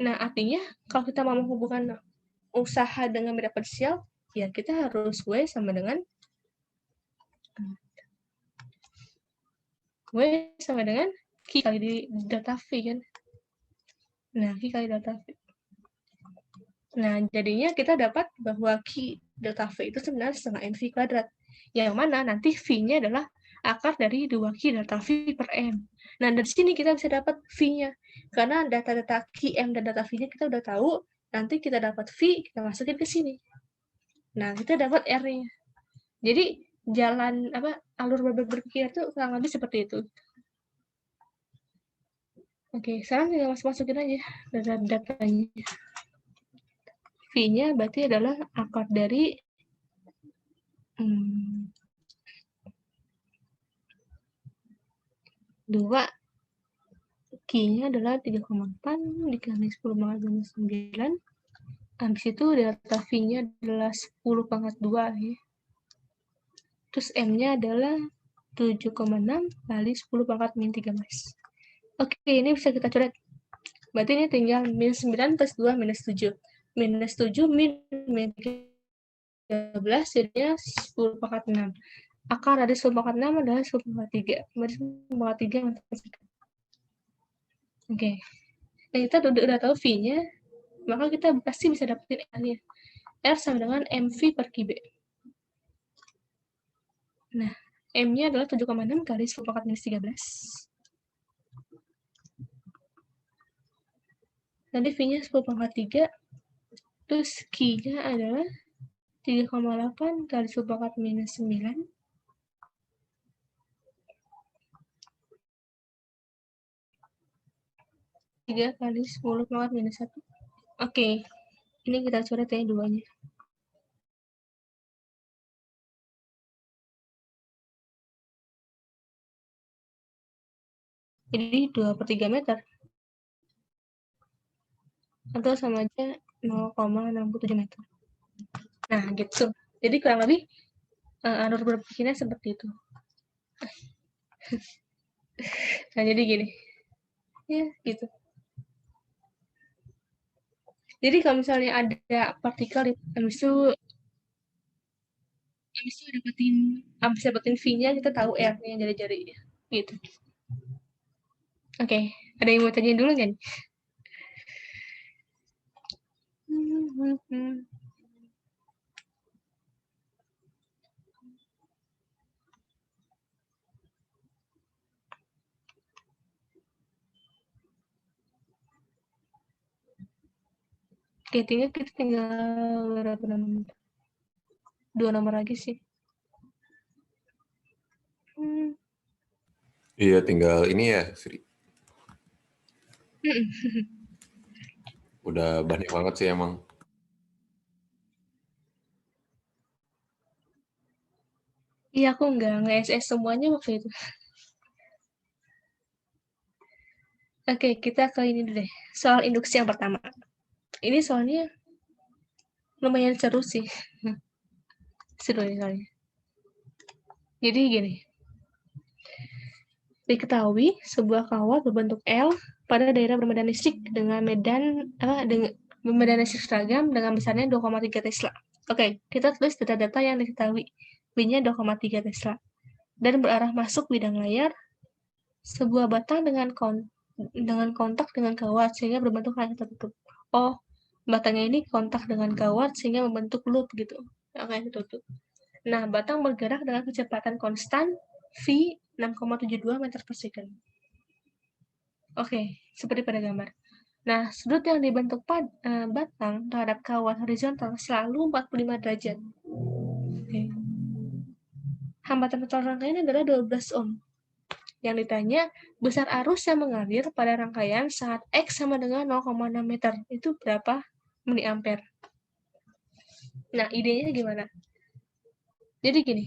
[SPEAKER 1] Nah, artinya kalau kita mau menghubungkan usaha dengan beda potensial, ya kita harus W sama dengan Q kali di delta V kan. Nah, Q kali delta V. Nah, jadinya kita dapat bahwa Q delta V itu sebenarnya setengah MV kuadrat. Yang mana nanti V-nya adalah akar dari 2Q delta V per M. Nah, dari sini kita bisa dapat V-nya. Karena data-data QM dan data V-nya kita udah tahu, nanti kita dapat V, kita masukin ke sini. Nah, kita dapat R-nya. Jadi, alur berpikir itu kurang lebih seperti itu. Oke, sekarang tinggal masukin aja data-datanya. V-nya berarti adalah akar dari 2, Q-nya adalah 3,8 dikali 10 pangkat minus 9. Habis itu delta V-nya adalah 10 pangkat 2 ya. Terus M-nya adalah 7,6 kali 10 pangkat min 13. Oke, ini bisa kita coret. Berarti ini tinggal minus 9 plus 2 minus 7. Minus 7 min 13 jadinya 10 pangkat 6. Akar dari 10 pangkat 6 adalah 10 pangkat 3. Berarti 10 pangkat 3. Oke. Nah, kita udah tahu V-nya, maka kita pasti bisa dapetin R-nya. R sama dengan MV per QB. Nah, M-nya adalah 7,6 kali 10 pangkat minus 13. Nanti V-nya 10 pangkat 3. Terus Q-nya adalah 3,8 kali 10 pangkat minus 9. Tiga kali 10 pangkat minus 1. Oke, ini kita coret ya duanya. Jadi 2/3 meter. Atau sama aja 0,67 meter. Nah, gitu. Jadi kurang lebih alur berpikirnya seperti itu. Nah, jadi gini. Ya, gitu. Jadi kalau misalnya ada partikel, habis itu dapetin V-nya, kita tahu R-nya jari-jari. Gitu. Oke, ada yang mau tanyain dulu kan? Oke, kita tinggal berapa nomor? 2 nomor lagi sih.
[SPEAKER 3] Iya, tinggal ini ya, Sri. Udah banyak banget sih emang.
[SPEAKER 1] Iya, aku nge-SS semuanya waktu itu. Oke, kita ke ini dulu deh. Soal induksi yang pertama. Ini soalnya lumayan seru sih. Seru ya soalnya. Jadi gini. Diketahui sebuah kawat berbentuk L pada daerah bermedan listrik dengan medan listrik seragam dengan besarnya 2,3 Tesla. Oke, kita tulis data-data yang diketahui. B-nya 2,3 Tesla. Dan berarah masuk bidang layar sebuah batang dengan kontak dengan kawat sehingga berbentuk layar tertutup. Oh, batangnya ini kontak dengan kawat sehingga membentuk loop gitu. Oke, tertutup. Nah, batang bergerak dengan kecepatan konstan V 6,72 meter per second. Oke, seperti pada gambar. Nah, sudut yang dibentuk batang terhadap kawat horizontal selalu 45 derajat. Oke. Hambatan total rangkaian adalah 12 ohm. Yang ditanya, besar arus yang mengalir pada rangkaian saat X sama dengan 0,6 meter. Itu berapa miliampere? Nah, idenya gimana? Jadi gini.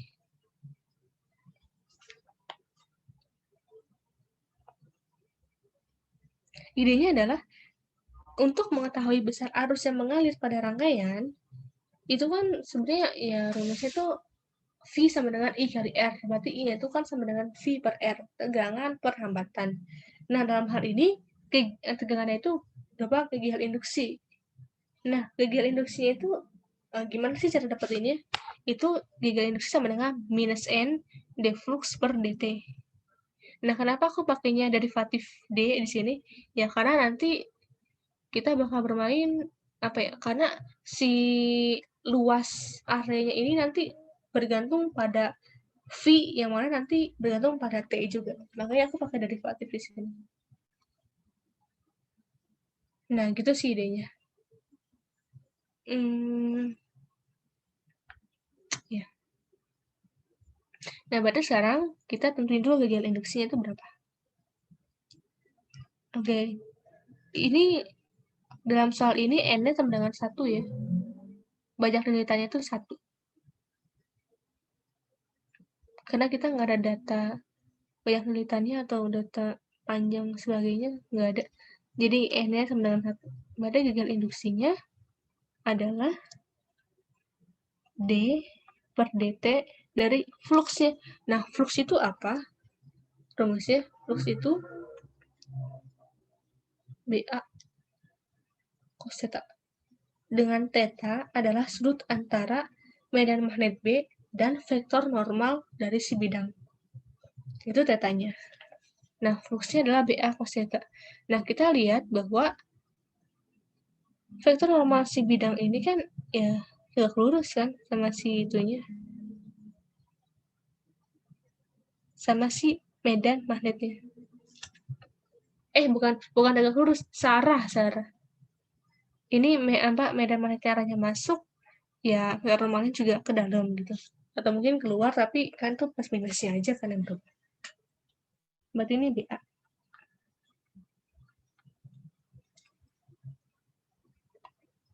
[SPEAKER 1] Idenya adalah untuk mengetahui besar arus yang mengalir pada rangkaian, itu kan sebenarnya ya rumusnya itu V sama dengan I kali R. Berarti I itu kan sama dengan V per R, tegangan per hambatan. Nah, dalam hal ini, tegangannya itu berapa kegiatan induksi. Nah, kegiatan induksinya itu gimana sih cara dapetinnya? Itu kegiatan induksi sama dengan minus N d flux per dt. Nah, kenapa aku pakainya derivatif D di sini? Ya karena nanti kita bakal bermain karena si luas areanya ini nanti bergantung pada V yang mana nanti bergantung pada T juga. Makanya aku pakai derivatif di sini. Nah, gitu sih idenya. Ya. Nah, berarti sekarang kita tentuin dulu gagal induksinya itu berapa. Oke. Ini dalam soal ini N-nya sama dengan 1 ya. Banyak lilitannya itu 1. Karena kita nggak ada data banyak lilitannya atau data panjang sebagainya, nggak ada. Jadi N-nya sama dengan 1. Berarti gagal induksinya adalah D per dt dari fluxnya. Nah, flux itu apa? Rumusnya, flux itu BA cos theta. Dengan theta adalah sudut antara medan magnet B dan vektor normal dari si bidang. Itu tetanya. Nah, fluxnya adalah BA cos theta. Nah, kita lihat bahwa vektor normal si bidang ini kan ya tegak lurus kan sama si itunya. Sama si medan magnetnya. Bukan tegak lurus, searah. Ini medan magnetnya arahnya masuk, ya vektor normalnya juga ke dalam gitu. Atau mungkin keluar, tapi kan tuh plus minusnya aja kan yang berubah. Berarti ini BA.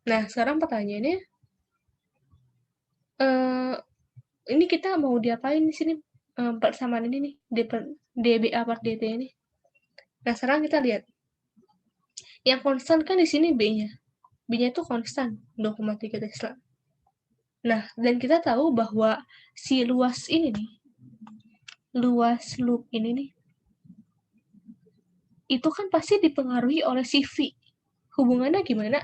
[SPEAKER 1] Nah, sekarang pertanyaannya, ini kita mau diapain di sini persamaan ini nih, dBA per dt ini. Nah, sekarang kita lihat. Yang konstan kan di sini B-nya. B-nya itu konstan, 2,3 Tesla. Nah, dan kita tahu bahwa si luas ini nih, luas loop ini nih, itu kan pasti dipengaruhi oleh si V. Hubungannya gimana?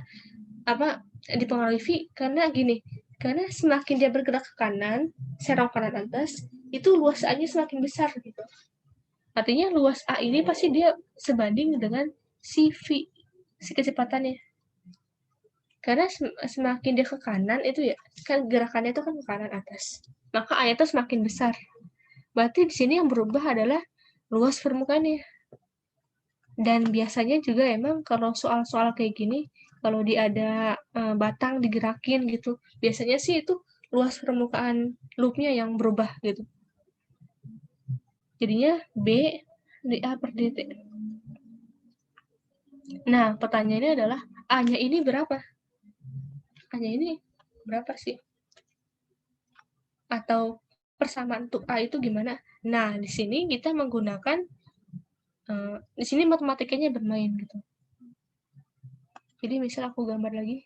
[SPEAKER 1] Dipengaruhi V? Karena gini, karena semakin dia bergerak ke kanan, serong kanan atas, itu luas A-nya semakin besar gitu. Artinya luas A ini pasti dia sebanding dengan si V, si kecepatannya. Karena semakin dia ke kanan itu ya, kan gerakannya itu kan ke kanan atas. Maka A-nya itu semakin besar. Berarti di sini yang berubah adalah luas permukaannya. Dan biasanya juga emang kalau soal-soal kayak gini, kalau ada batang digerakin gitu, biasanya sih itu luas permukaan loopnya yang berubah gitu. Jadinya B dA per dt. Nah, pertanyaannya adalah A-nya ini berapa? A-nya ini berapa sih? Atau persamaan untuk A itu gimana? Nah, di sini kita menggunakan, di sini matematikanya bermain gitu. Jadi misal aku gambar lagi.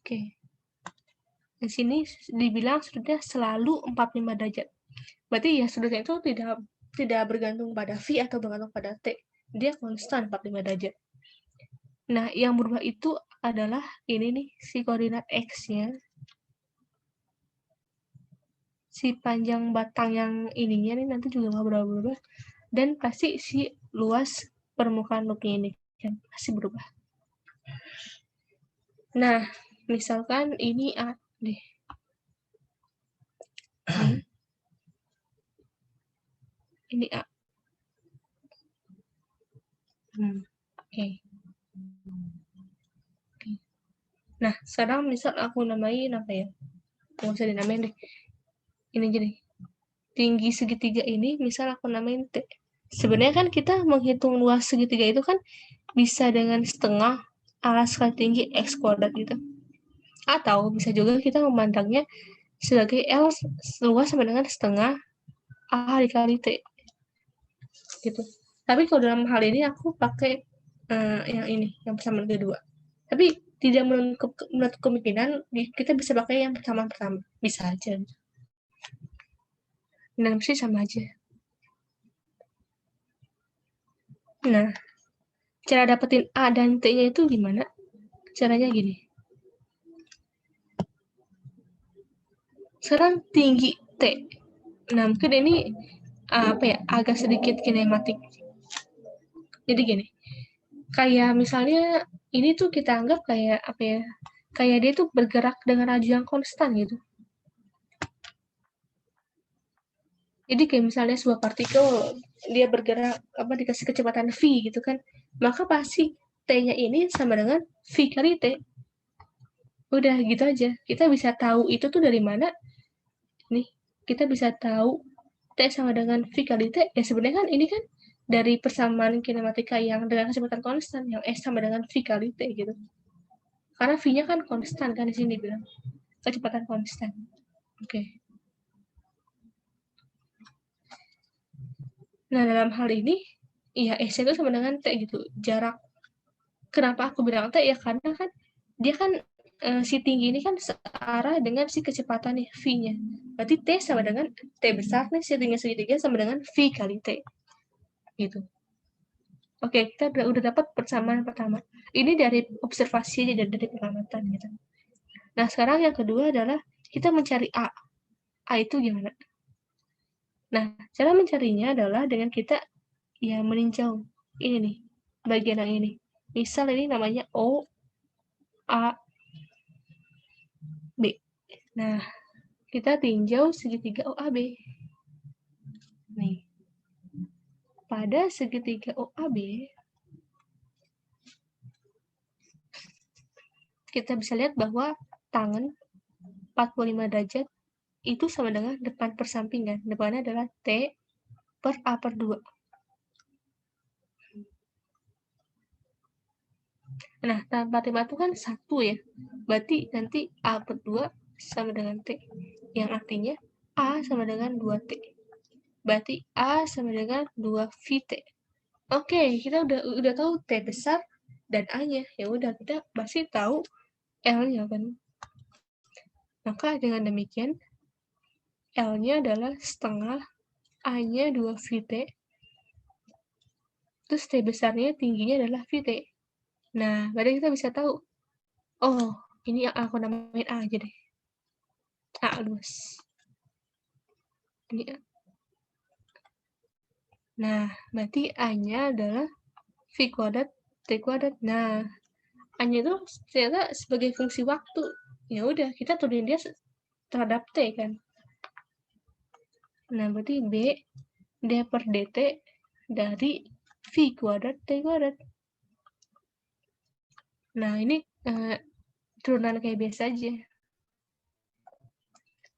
[SPEAKER 1] Oke. Di sini dibilang sudutnya selalu 45 derajat. Berarti ya sudutnya itu tidak bergantung pada V atau bergantung pada T. Dia konstan 45 derajat. Nah, yang berubah itu adalah ini nih, si koordinat X-nya. Si panjang batang yang ininya nih nanti juga nggak berubah. Dan pasti si luas permukaan loopnya ini kan pasti berubah. Nah, misalkan ini A deh. Ini A. Oke. Nah, sekarang misal aku namain apa ya? Nggak usah dinamain deh. Ini jadi tinggi segitiga ini, misal aku namain T. Sebenarnya kan kita menghitung luas segitiga itu kan bisa dengan setengah alas kali tinggi X kuadrat gitu. Atau bisa juga kita memandangnya sebagai L luas sama dengan setengah A dikali T. Gitu. Tapi kalau dalam hal ini aku pakai yang ini, yang persamaan kedua. Tapi tidak menutup kemungkinan kita bisa pakai yang pertama. Bisa aja. Dan pasti sama aja. Nah, cara dapetin A dan T-nya itu gimana? Caranya gini. Sekarang tinggi T. Nah, mungkin ini agak sedikit kinematik. Jadi gini, kayak misalnya ini tuh kita anggap kayak kayak dia tuh bergerak dengan laju yang konstan gitu. Jadi kayak misalnya sebuah partikel dia bergerak dikasih kecepatan v gitu kan, maka pasti T-nya ini sama dengan v kali T. Udah gitu aja. Kita bisa tahu itu tuh dari mana? Nih, kita bisa tahu T sama dengan V kali T. Ya sebenarnya kan ini kan dari persamaan kinematika yang dengan kecepatan konstan, yang S sama dengan V kali T gitu. Karena V-nya kan konstan kan di sini bilang. Kecepatan konstan. Oke. Nah, dalam hal ini, ya S itu sama dengan T gitu. Jarak. Kenapa aku bilang T? Ya karena kan dia kan si tinggi ini kan searah dengan si kecepatan nih, V-nya. Berarti T sama dengan T besar nih, si tinggi segitiga sama dengan V kali T. Gitu. Oke, kita udah dapat persamaan pertama. Ini dari observasi aja, dari pengamatan gitu. Nah, sekarang yang kedua adalah kita mencari A. A itu gimana? Nah, cara mencarinya adalah dengan kita ya meninjau ini nih, bagian yang ini. Misal ini namanya O, A, B. Nah, kita tinjau segitiga OAB. Nih. Pada segitiga OAB, kita bisa lihat bahwa tangan 45 derajat itu sama dengan depan persampingan. Depannya adalah T per A per 2. Nah, tan 45 itu kan 1 ya. Berarti nanti A per 2 sama dengan T. Yang artinya A sama dengan 2T. Berarti A sama dengan 2VT. Oke, kita udah tahu T besar dan A-nya. Ya udah, kita pasti tahu L-nya kan. Maka dengan demikian L-nya adalah setengah, A-nya 2VT, terus T besarnya tingginya adalah VT. Nah, berarti kita bisa tahu, oh, ini yang aku namain A aja deh. A luas. Ini A. Nah, berarti A-nya adalah V kuadrat, T kuadrat. Nah, A-nya itu ternyata sebagai fungsi waktu. Ya udah, kita turunin dia terhadap T kan. Nah, berarti B D per DT dari V kuadrat T kuadrat. Nah, ini turunan kayak biasa aja.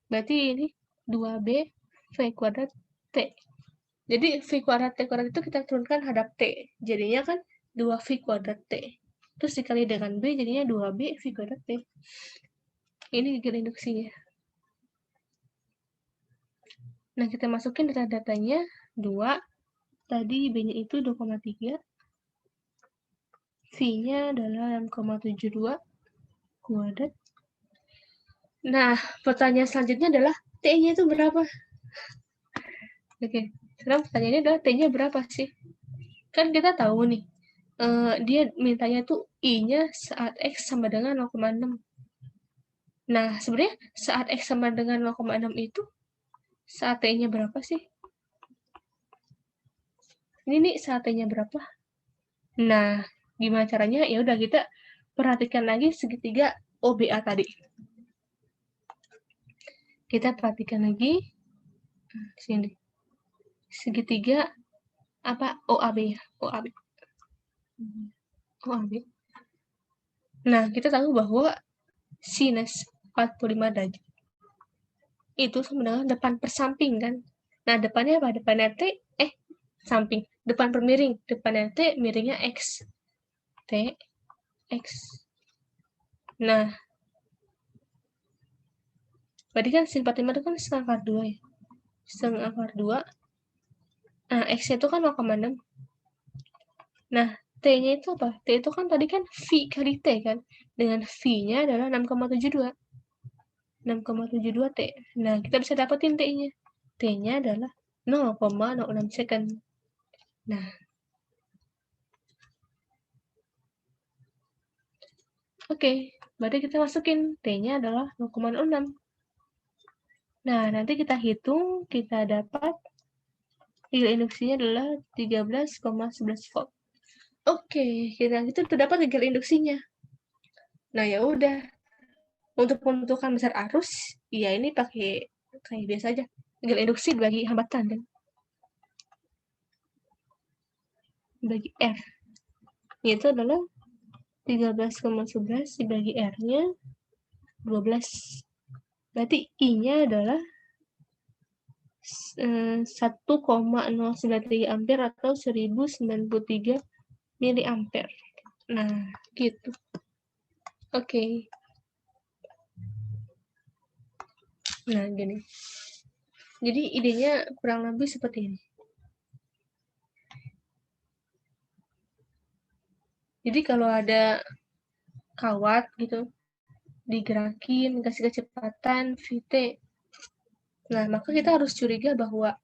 [SPEAKER 1] Berarti ini 2B V kuadrat T. Jadi V kuadrat T kuadrat itu kita turunkan hadap T. Jadinya kan 2V kuadrat T. Terus dikali dengan B jadinya 2B V kuadrat T. Ini induksinya. Nah, kita masukin data-datanya 2. Tadi B-nya itu 2,3. V-nya adalah 6,72 kuadrat. Nah, pertanyaan selanjutnya adalah T-nya itu berapa? Oke, sekarang pertanyaannya adalah T-nya berapa sih? Kan kita tahu nih, dia mintanya tuh I-nya saat X sama dengan 0,6. Nah, sebenarnya saat X sama dengan 0,6 itu, saat T-nya berapa sih? Ini nih saat T-nya berapa? Nah, gimana caranya? Ya udah kita perhatikan lagi segitiga OBA tadi. Kita perhatikan lagi sini. Segitiga OAB ya, OAB. Nah, kita tahu bahwa sinus 45 derajat itu sama dengan depan persamping kan. Nah, depannya apa? Depannya T, samping. Depan permiring. Depannya T, miringnya X. T, X. Nah, berarti kan sin 45 itu kan setengah akar 2 ya. Setengah akar 2. Nah, X-nya itu kan 0,6. Nah, T-nya itu apa? T itu kan tadi kan V kali T kan. Dengan V-nya adalah 6,72. 6,72 T. Nah, kita bisa dapetin T-nya. T-nya adalah 0,06 second. Nah, oke, berarti kita masukin T-nya adalah 0,06. Nah, nanti kita hitung, kita dapat nilai induksinya adalah 13,11 volt. Oke, kita itu terdapat nilai induksinya. Nah, ya udah. Untuk menentukan besar arus, ya ini pakai kayak biasa aja. Nilai induksi bagi hambatan kan. Bagi R. Itu adalah 13,11 dibagi R-nya 12. Berarti I-nya adalah 1,093 ampere atau 1093 miliampere. Nah, gitu. Oke. Nah, gini. Jadi idenya kurang lebih seperti ini. Jadi kalau ada kawat gitu, digerakin, kasih kecepatan Vt. Nah, maka kita harus curiga bahwa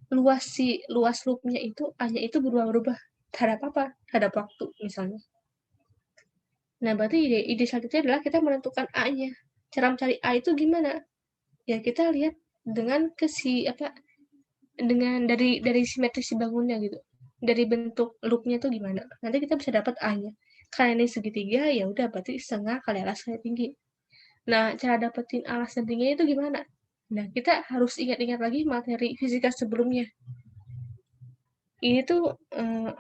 [SPEAKER 1] luas loopnya itu hanya itu berubah-ubah terhadap apa? Terhadap waktu misalnya. Nah, berarti ide selanjutnya adalah kita menentukan A-nya. Cara mencari A itu gimana? Ya kita lihat dengan dengan dari simetris bangunnya gitu. Dari bentuk loopnya itu gimana? Nanti kita bisa dapat A-nya. Karena ini segitiga, ya udah berarti setengah kali alas kali tinggi. Nah, cara dapetin alas dan tingginya itu gimana? Nah, kita harus ingat-ingat lagi materi fisika sebelumnya. Ini tuh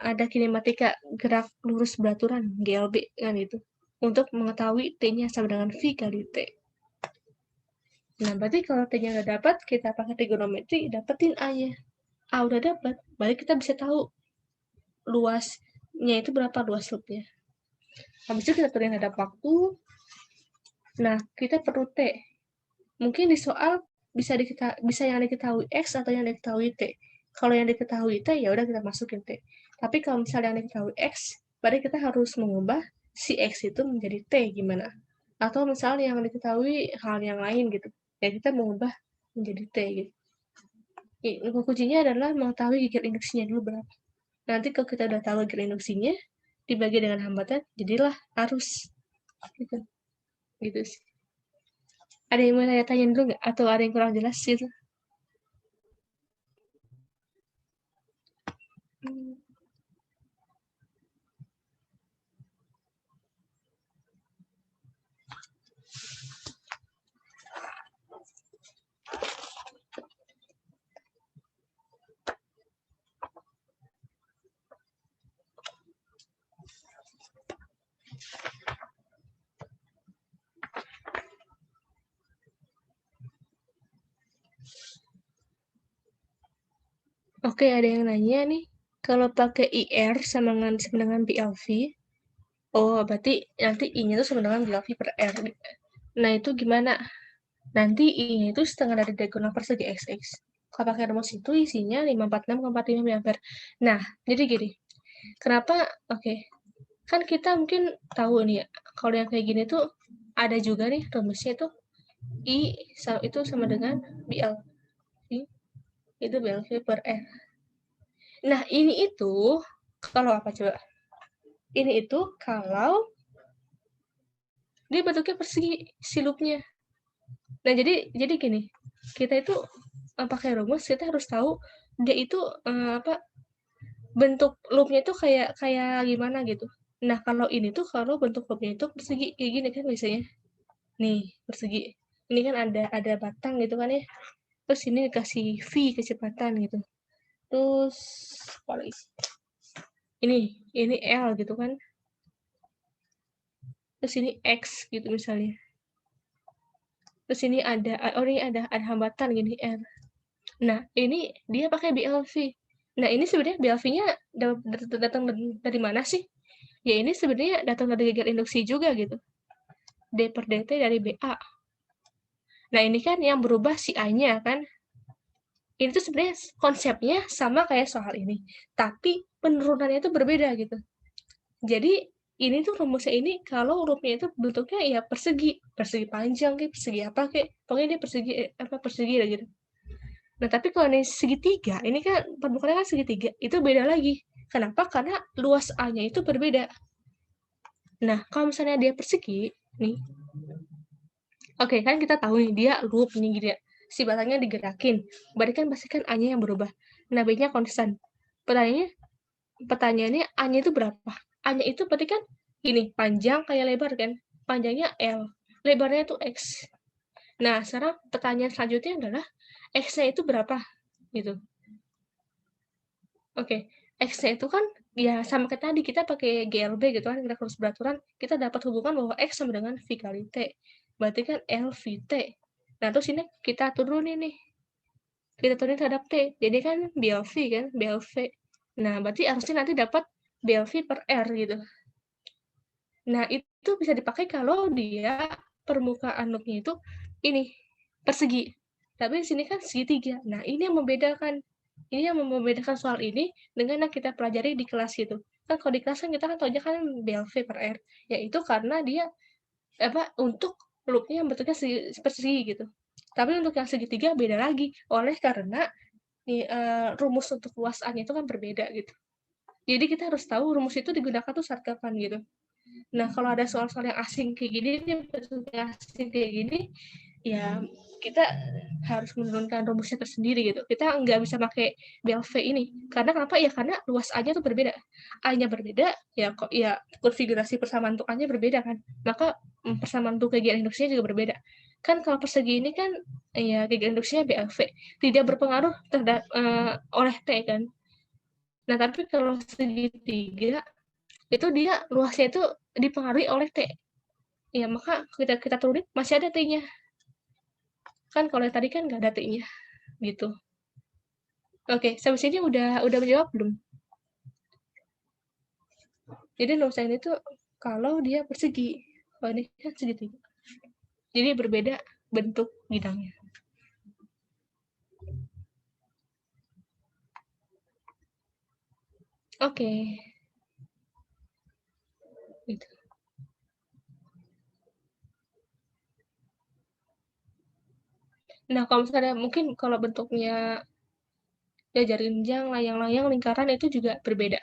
[SPEAKER 1] ada kinematika gerak lurus belaturan, GLB kan itu. Untuk mengetahui T-nya sama dengan V kali T. Nah, berarti kalau T-nya udah dapat, kita pakai trigonometri, dapetin A-nya. A udah dapat, berarti kita bisa tahu luasnya itu berapa luas loopnya. Habis itu kita tulis terhadap waktu. Nah, kita perlu T. Mungkin di soal bisa yang diketahui X atau yang diketahui T. Kalau yang diketahui T, ya udah kita masukin T. Tapi kalau misalnya yang diketahui X, berarti kita harus mengubah si X itu menjadi T gimana. Atau misalnya yang diketahui hal yang lain gitu. Ya kita mengubah menjadi T gitu. Kuncinya adalah mengetahui gigit induksinya dulu berapa. Nanti kalau kita udah tahu gigit induksinya, dibagi dengan hambatan, jadilah arus. Gitu. Gitu sih. Ada yang mau saya tanya dulu nggak? Atau ada yang kurang jelas gitu? Oke, ada yang nanya nih, kalau pakai IR sama dengan BLV, oh berarti nanti I-nya itu sama dengan BLV per R. Nah itu gimana? Nanti I-nya itu setengah dari diagonal persegi XX. Kalau pakai rumus itu isinya 546,45 mA. Nah, jadi gini, kenapa? Oke, kan kita mungkin tahu nih ya, kalau yang kayak gini tuh ada juga nih rumusnya itu I itu sama dengan BLV. Itu BLV per R. Nah, ini itu kalau apa coba? Ini itu kalau dia bentuknya persegi si loopnya. Nah, jadi gini, kita itu pakai rumus, kita harus tahu dia itu bentuk loopnya itu kayak gimana gitu. Nah, kalau ini tuh kalau bentuk loopnya itu persegi kayak gini kan biasanya. Nih, persegi. Ini kan ada batang gitu kan ya. Terus ini dikasih V kecepatan gitu. Terus apa lagi? Ini L gitu kan. Terus ini X gitu misalnya. Terus ini ada hambatan gini R. Nah, ini dia pakai BLV. Nah, ini sebenarnya BLV-nya datang dari mana sih? Ya ini sebenarnya datang dari gigit induksi juga gitu. D per dt dari BA. Nah, ini kan yang berubah si A-nya kan. Ini tuh sebenarnya konsepnya sama kayak soal ini, tapi penurunannya itu berbeda gitu. Jadi ini tuh rumusnya ini kalau loopnya itu bentuknya ya persegi panjang kayak persegi apa kayak pokoknya dia persegi lah gitu. Nah, tapi kalau ini segitiga, ini kan permukaannya kan segitiga, itu beda lagi. Kenapa? Karena luas A-nya itu berbeda. Nah, kalau misalnya dia persegi, nih, oke, kan kita tahu nih, dia loop nih, gitu ya. Si batangnya digerakin, berarti kan pasti kan A-nya yang berubah. Nah, B-nya konstan. Pertanyaannya A-nya itu berapa? A-nya itu berarti kan ini, panjang kayak lebar kan? Panjangnya L, lebarnya itu X. Nah, sekarang pertanyaan selanjutnya adalah X-nya itu berapa? Gitu. Oke, X-nya itu kan ya sama kayak tadi kita pakai GLB gitu kan, gerak lurus beraturan, kita dapat hubungan bahwa X sama dengan V kali T. Berarti kan L V T. Nah, terus ini kita turunin nih. Kita turunin terhadap T. Jadi kan BLV kan, BLV. Nah, berarti harusnya nanti dapat BLV per R gitu. Nah, itu bisa dipakai kalau dia permukaan loopnya itu ini, persegi. Tapi di sini kan segitiga. Nah, ini yang membedakan. Ini yang membedakan soal ini dengan yang kita pelajari di kelas gitu. Kan kalau di kelas kan kita kan tahu aja kan BLV per R. Yaitu karena dia untuk loopnya yang bentuknya persegi gitu. Tapi untuk yang segitiga beda lagi. Oleh karena rumus untuk luas A-nya itu kan berbeda gitu. Jadi kita harus tahu rumus itu digunakan tuh saat kapan gitu. Nah, kalau ada soal-soal yang asing kayak gini, ya kita harus menurunkan rumusnya tersendiri gitu. Kita nggak bisa pakai BLV ini. Karena kenapa? Ya karena luas A-nya tuh berbeda. A-nya berbeda, ya kok ya konfigurasi persamaan untuk A-nya berbeda kan. Maka persamaan untuk kegiatan induksinya juga berbeda. Kan kalau persegi ini kan ya kegiatan induksinya BLV. Tidak berpengaruh terhadap oleh T kan. Nah, tapi kalau segitiga itu dia luasnya itu dipengaruhi oleh T. Ya, maka kita turunin masih ada T-nya. Kan kalau tadi kan nggak ada T-nya. Gitu. Oke, sampai sini udah menjawab belum? Jadi nulisan itu kalau dia persegi. Kalau ini kan segitiga. Jadi berbeda bentuk bidangnya. Oke. Gitu. Nah, kalau misalnya mungkin kalau bentuknya ya jarinjang, layang-layang, lingkaran itu juga berbeda.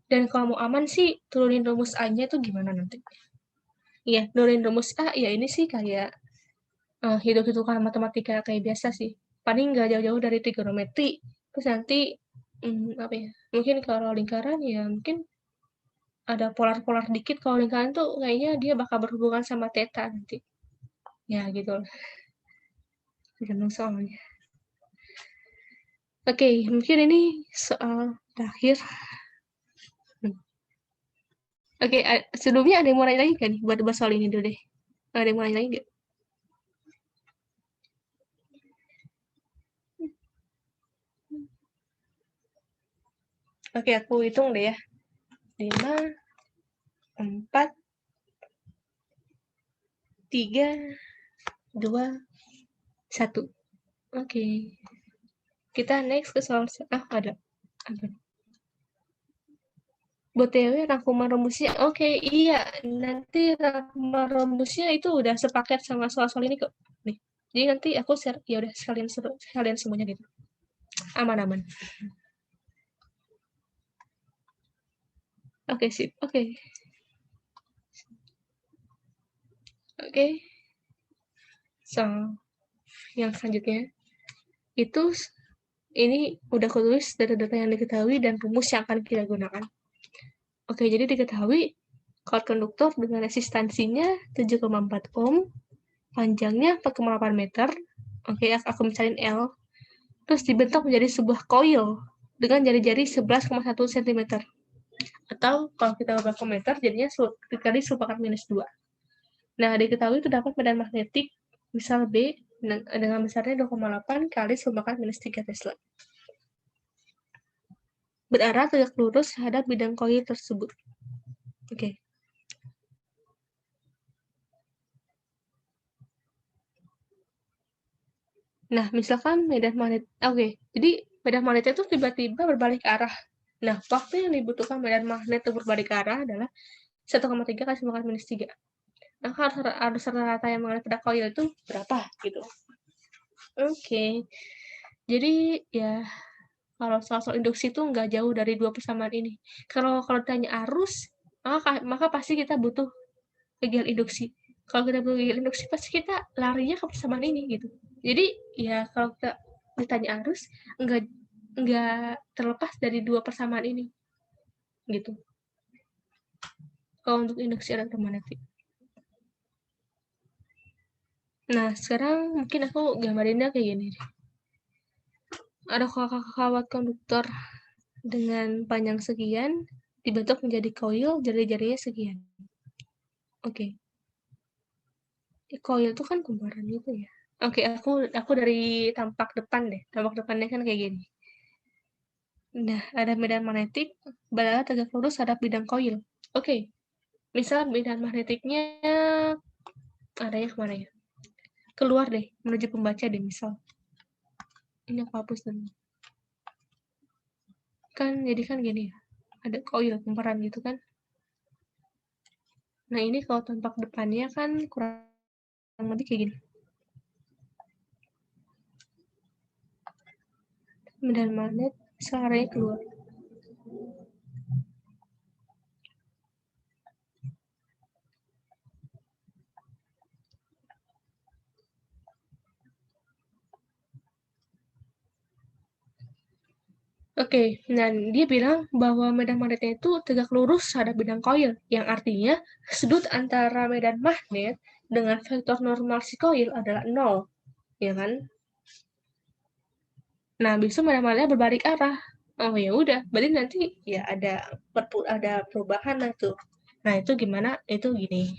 [SPEAKER 1] Dan kalau mau aman sih turunin rumus A-nya itu gimana nanti? Iya, nurunin rumus A, ya ini sih kayak hitung-hitungan matematika kayak biasa sih. Paling nggak jauh-jauh dari trigonometri. Terus nanti mungkin kalau lingkaran ya mungkin ada polar-polar dikit. Kalau lingkaran tuh kayaknya dia bakal berhubungan sama theta nanti. Ya gitu lah. Tergantung soalnya. Oke, mungkin ini soal terakhir. Oke, sebelumnya ada yang mau nanya lagi kan buat bahas soal ini dulu deh. Ada yang mau nanya lagi nggak? Oke, aku hitung deh ya. 5, 4, 3, 2, 1. Oke. Kita next ke soal ada. BTW rangkuman rumusnya, oke, iya, nanti rangkuman rumusnya itu udah sepaket sama soal-soal ini kok. Nih. Jadi nanti aku share, ya udah sekalian semuanya gitu. Aman-aman. Oke, sip. Oke. Oke. So, yang selanjutnya itu ini udah aku tulis data-data yang diketahui dan rumus yang akan kita gunakan. Oke, jadi diketahui kuat konduktor dengan resistansinya 7,4 ohm, panjangnya 4,8 meter. Oke, aku mencari L. Terus dibentuk menjadi sebuah koil dengan jari-jari 11,1 cm. Atau kalau kita ubah ke meter, jadinya dikali 10⁻². Nah, diketahui itu dapat medan magnetik misal B dengan besarnya 2,8 kali 10⁻³ Tesla. Berarah tegak lurus terhadap bidang koil tersebut. Oke. Nah, misalkan medan magnet, jadi medan magnetnya itu tiba-tiba berbalik arah. Nah, waktu yang dibutuhkan medan magnet untuk berbalik arah adalah 1,3 kali 10⁻³. Nah, harus rata-rata yang mengalir pada koil itu berapa gitu. Oke. Jadi ya kalau soal induksi itu nggak jauh dari dua persamaan ini. Kalau ditanya arus, maka pasti kita butuh kegiatan induksi. Kalau kita butuh kegiatan induksi, pasti kita larinya ke persamaan ini gitu. Jadi ya kalau kita ditanya arus, nggak terlepas dari dua persamaan ini gitu. Kalau untuk induksi elektromagnetik. Nah, sekarang mungkin aku gambarinnya kayak gini. Ada kawat konduktor dengan panjang sekian, dibentuk menjadi koil, jari-jarinya sekian. Oke. Koil itu kan kumparan gitu ya. Oke, aku dari tampak depan deh. Tampak depannya kan kayak gini. Nah, ada medan magnetik, berada tegak lurus hadap bidang koil. Oke. Misal medan magnetiknya adanya kemana ya? Keluar deh, menuju pembaca deh misal. Ini aku hapus dulu. Kan jadi kan gini ya. Ada koil kumparan gitu kan. Nah, ini kalau tampak depannya kan kurang lebih kayak gini. Medan magnet arahnya keluar. Oke, dan dia bilang bahwa medan magnetnya itu tegak lurus hadap bidang koil, yang artinya sudut antara medan magnet dengan vektor normal si koil adalah 0, ya kan? Nah, habis itu medan magnetnya berbalik arah. Oh ya udah, berarti nanti ya ada perubahan lah tuh. Nah, itu gimana? Itu gini.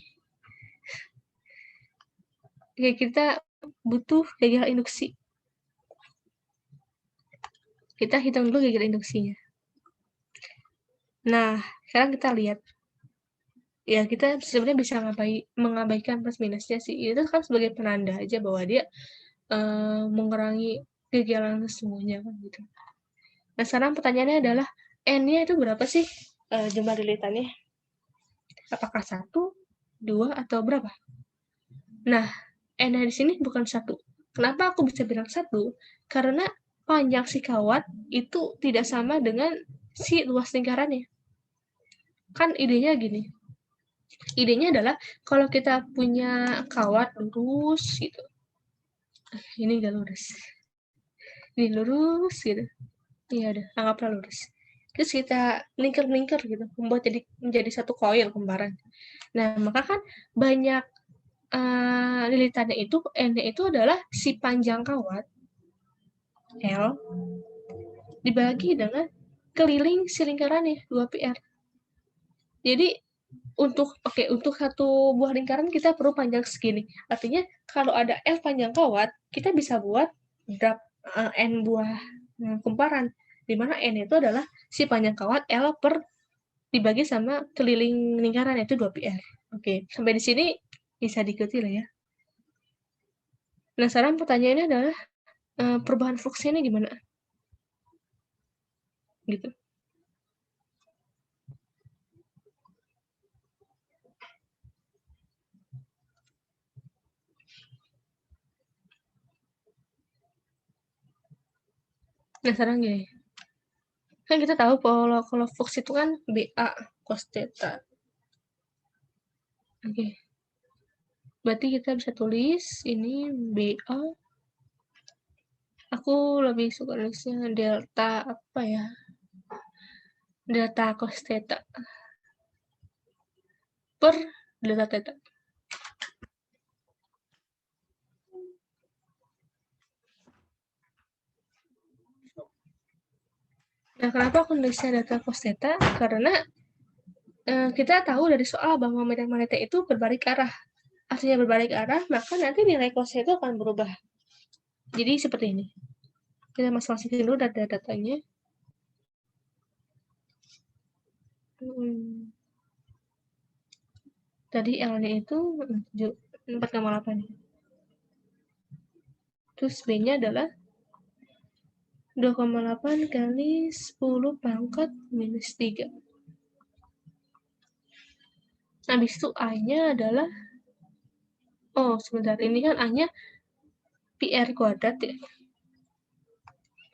[SPEAKER 1] Oke, kita butuh gagal induksi. Kita hitung dulu gagal induksinya. Nah, sekarang kita lihat. Ya, kita sebenarnya bisa mengabaikan plus minusnya sih. Itu kan sebagai penanda aja bahwa dia mengurangi kegiatan sesungguhnya kan gitu. Nah, sekarang pertanyaannya adalah N-nya itu berapa sih jumlah lilitannya? Apakah 1, 2, atau berapa? Nah, N-nya di sini bukan 1. Kenapa aku bisa bilang 1? Karena panjang si kawat itu tidak sama dengan si luas lingkarannya. Kan idenya gini. Idenya adalah kalau kita punya kawat lurus gitu. Ini enggak lurus. Ini lurus gitu. Iya udah, anggaplah lurus. Terus kita lingkar-lingkar gitu, membuat menjadi satu koil kembaran. Nah, maka kan banyak lilitannya itu, N-nya itu adalah si panjang kawat L dibagi dengan keliling si lingkarannya 2πr. Jadi untuk satu buah lingkaran kita perlu panjang segini. Artinya kalau ada L panjang kawat, kita bisa buat N buah kumparan, di mana N itu adalah si panjang kawat L per dibagi sama keliling lingkaran, yaitu 2πr. Oke, sampai di sini bisa diikuti lah ya. Nah, sekarang pertanyaannya adalah perubahan fluksnya ini gimana? Gitu. Nah, sekarang gini. Kan kita tahu kalau flux itu kan BA cos theta. Oke. Berarti kita bisa tulis ini BA. Aku lebih suka nulisnya delta apa ya? Delta cos theta per delta theta. Nah, kenapa aku nulisnya delta cos theta? Karena kita tahu dari soal bahwa medan magnetik itu berbalik arah. Artinya berbalik arah, maka nanti nilai cosnya itu akan berubah. Jadi seperti ini. Kita masuk-masukin dulu data-datanya. Tadi L-nya itu 4,8. Terus B-nya adalah 2,8 kali 10 pangkat minus 3. Habis itu A-nya adalah, oh sebentar, ini kan A-nya PR kuadrat ya.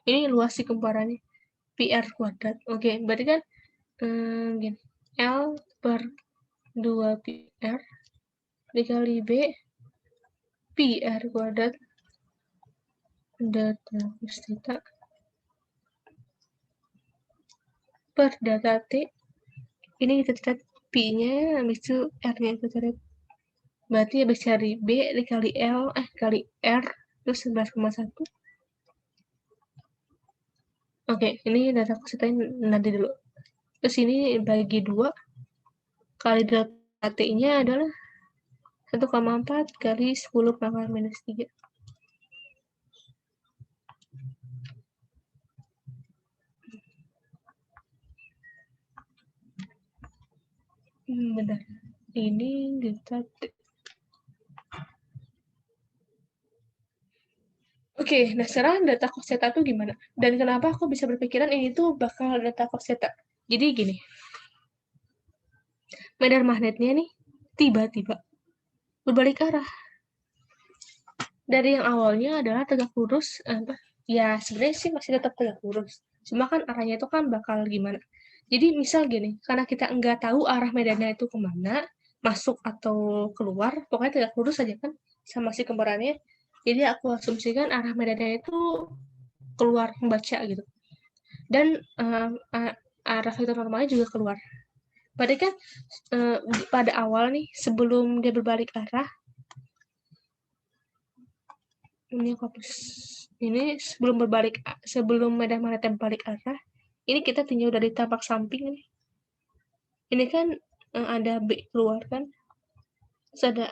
[SPEAKER 1] Ini luas si kumparannya. PR kuadrat. Oke, berarti kan gini. L per 2 PR dikali B PR kuadrat data cos theta per data T. Ini kita catat P-nya, habis itu R-nya kita catat. Berarti habis cari B dikali L, kali R, terus 11,1. Oke, ini data cos theta nanti dulu. Terus ini bagi 2, kali data T-nya adalah 1,4 kali 10 pangkat minus 3. Benar. Ini data T. Oke, nah sekarang data cos theta itu gimana? Dan kenapa aku bisa berpikiran ini tuh bakal data cos theta? Jadi gini, medan magnetnya nih tiba-tiba berbalik arah. Dari yang awalnya adalah tegak lurus, ya sebenarnya sih masih tetap tegak lurus. Cuma kan arahnya itu kan bakal gimana. Jadi misal gini, karena kita nggak tahu arah medannya itu kemana, masuk atau keluar, pokoknya tegak lurus aja kan sama si kembarannya. Jadi aku asumsikan arah medannya itu keluar membaca gitu. Dan arah vektor normalnya juga keluar. Berarti kan pada awal nih, sebelum dia berbalik arah, ini sebelum medan magnetnya berbalik arah, ini kita tinjau dari tampak samping nih. Ini kan ada B keluar kan, terus ada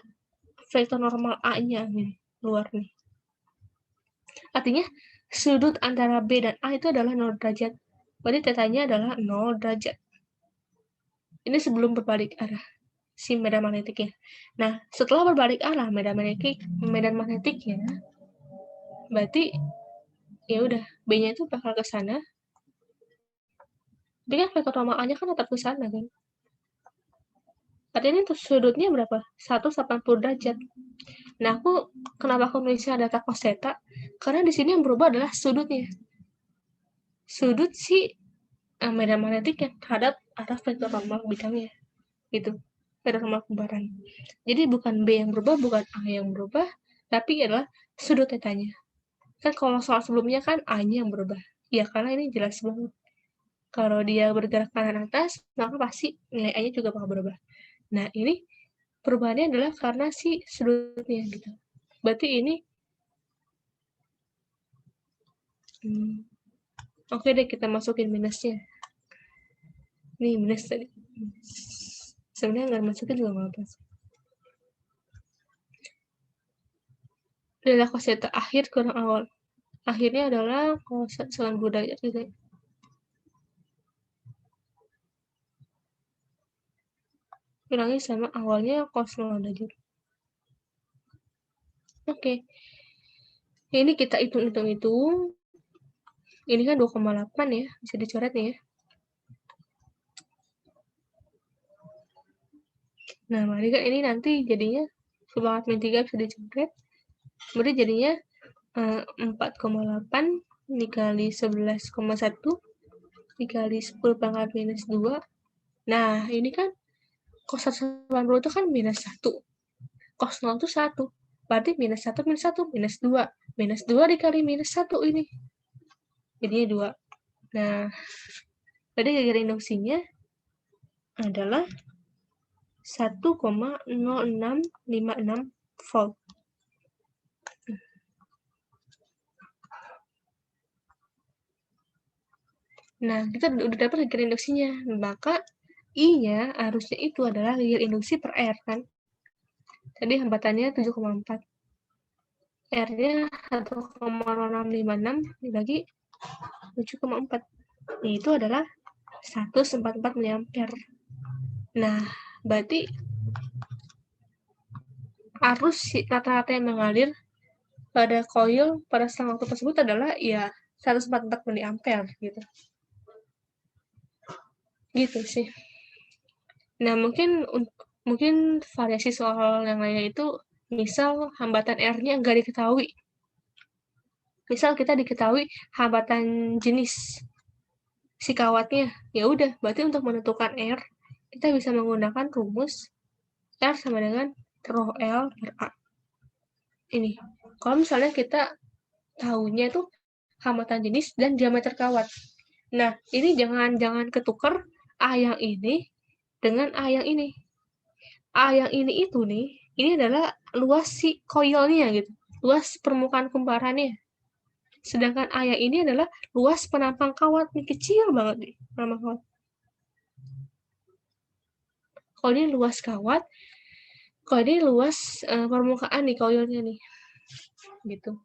[SPEAKER 1] vektor normal A-nya nih keluar nih. Artinya sudut antara B dan A itu adalah 0 derajat. Berarti tetanya adalah 0 derajat. Ini sebelum berbalik arah si medan magnetiknya. Nah, setelah berbalik arah medan magnetiknya, berarti ya udah B-nya itu bakal ke sana. Tapi kan vektor normal A-nya kan tetap ke sana kan. Artinya itu sudutnya berapa? 180 derajat. Nah, kenapa aku nulisnya data cos theta? Karena di sini yang berubah adalah sudutnya. Sudut si medan magnetiknya terhadap arah vektor normal bidangnya. Itu. Vektor normal kumparan. Jadi bukan B yang berubah, bukan A yang berubah, tapi adalah sudut tetanya. Kan kalau soal sebelumnya kan A-nya yang berubah. Ya, karena ini jelas banget. Kalau dia bergerak kanan atas, maka pasti nilai A-nya juga bakal berubah. Nah, ini perubahannya adalah karena si sudutnya gitu. Berarti ini oke deh, kita masukin minusnya. Nih, minus tadi. Sebenarnya nggak masukin juga nggak apa. Data cos theta akhir kurang awal. Akhirnya adalah cos 90 derajat gitu. Kurangi sama awalnya cos 0 derajat. Oke. Ini kita hitung-hitung itu. Ini kan 2,8 ya, bisa dicoret nih ya. Nah, mari kan ini nanti jadinya 10/3 bisa dicoret. Berarti jadinya 4,8 dikali 11,1 dikali 10 pangkat minus 2. Nah, ini kan cos 180 itu kan minus 1. Cos 0 itu 1. Berarti minus 1 minus 1 minus 2. Minus 2 dikali minus 1 ini. Jadinya 2. Nah, tadi gara-gara induksinya adalah 1,0656 volt. Nah, kita udah dapat gara induksinya. Maka I-nya harusnya itu adalah gara induksi per R kan. Tadi hambatannya 7,4. R-nya 1,0656 dibagi 7,4. Itu adalah 144 mA. Nah, berarti arus rata-rata yang mengalir pada koil pada selang waktu tersebut adalah ya 144 mA gitu. Gitu sih. Nah, mungkin variasi soal yang lainnya itu misal hambatan R-nya nggak diketahui. Misal kita diketahui hambatan jenis si kawatnya, ya udah, berarti untuk menentukan R, kita bisa menggunakan rumus R sama dengan rho L per A. Ini, kalau misalnya kita tahunya itu hambatan jenis dan diameter kawat. Nah, ini jangan ketukar A yang ini dengan A yang ini. A yang ini itu nih, ini adalah luas si koilnya gitu, luas permukaan kumparannya. Sedangkan A yang ini adalah luas penampang kawat, nih kecil banget nih penampang kawat. Kalau ini luas kawat, kalau ini luas permukaan nih koilnya nih, gitu.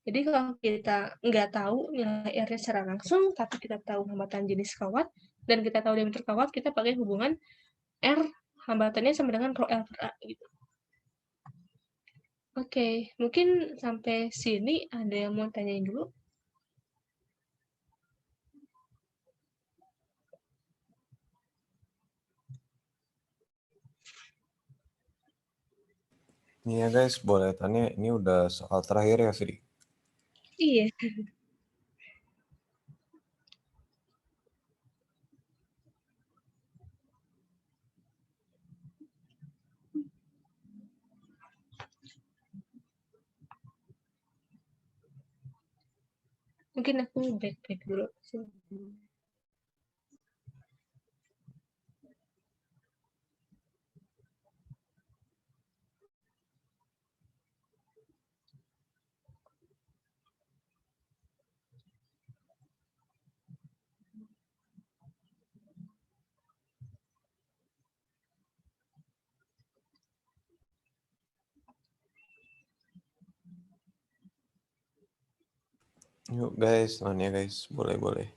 [SPEAKER 1] Jadi kalau kita nggak tahu nilai R-nya secara langsung, tapi kita tahu hambatan jenis kawat, dan kita tahu diameter kawat, kita pakai hubungan R hambatannya sama dengan rho L per A gitu. Oke, mungkin sampai sini ada yang mau tanyain dulu?
[SPEAKER 5] Iya guys, boleh tanya, ini udah soal terakhir ya, Fri?
[SPEAKER 1] Iya. Mungkin aku back dulu.
[SPEAKER 5] Yuk guys, nanya guys, boleh.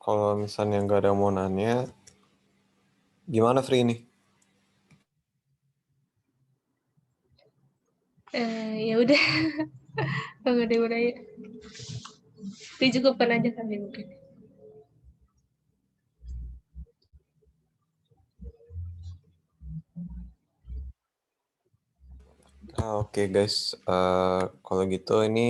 [SPEAKER 5] Kalau misalnya nggak ada yang mau nanya, gimana Fri ini?
[SPEAKER 1] Ya udah, kalau nggak ada yang mau nanya, dicukupkan aja kali mungkin.
[SPEAKER 5] Oke guys, kalau gitu ini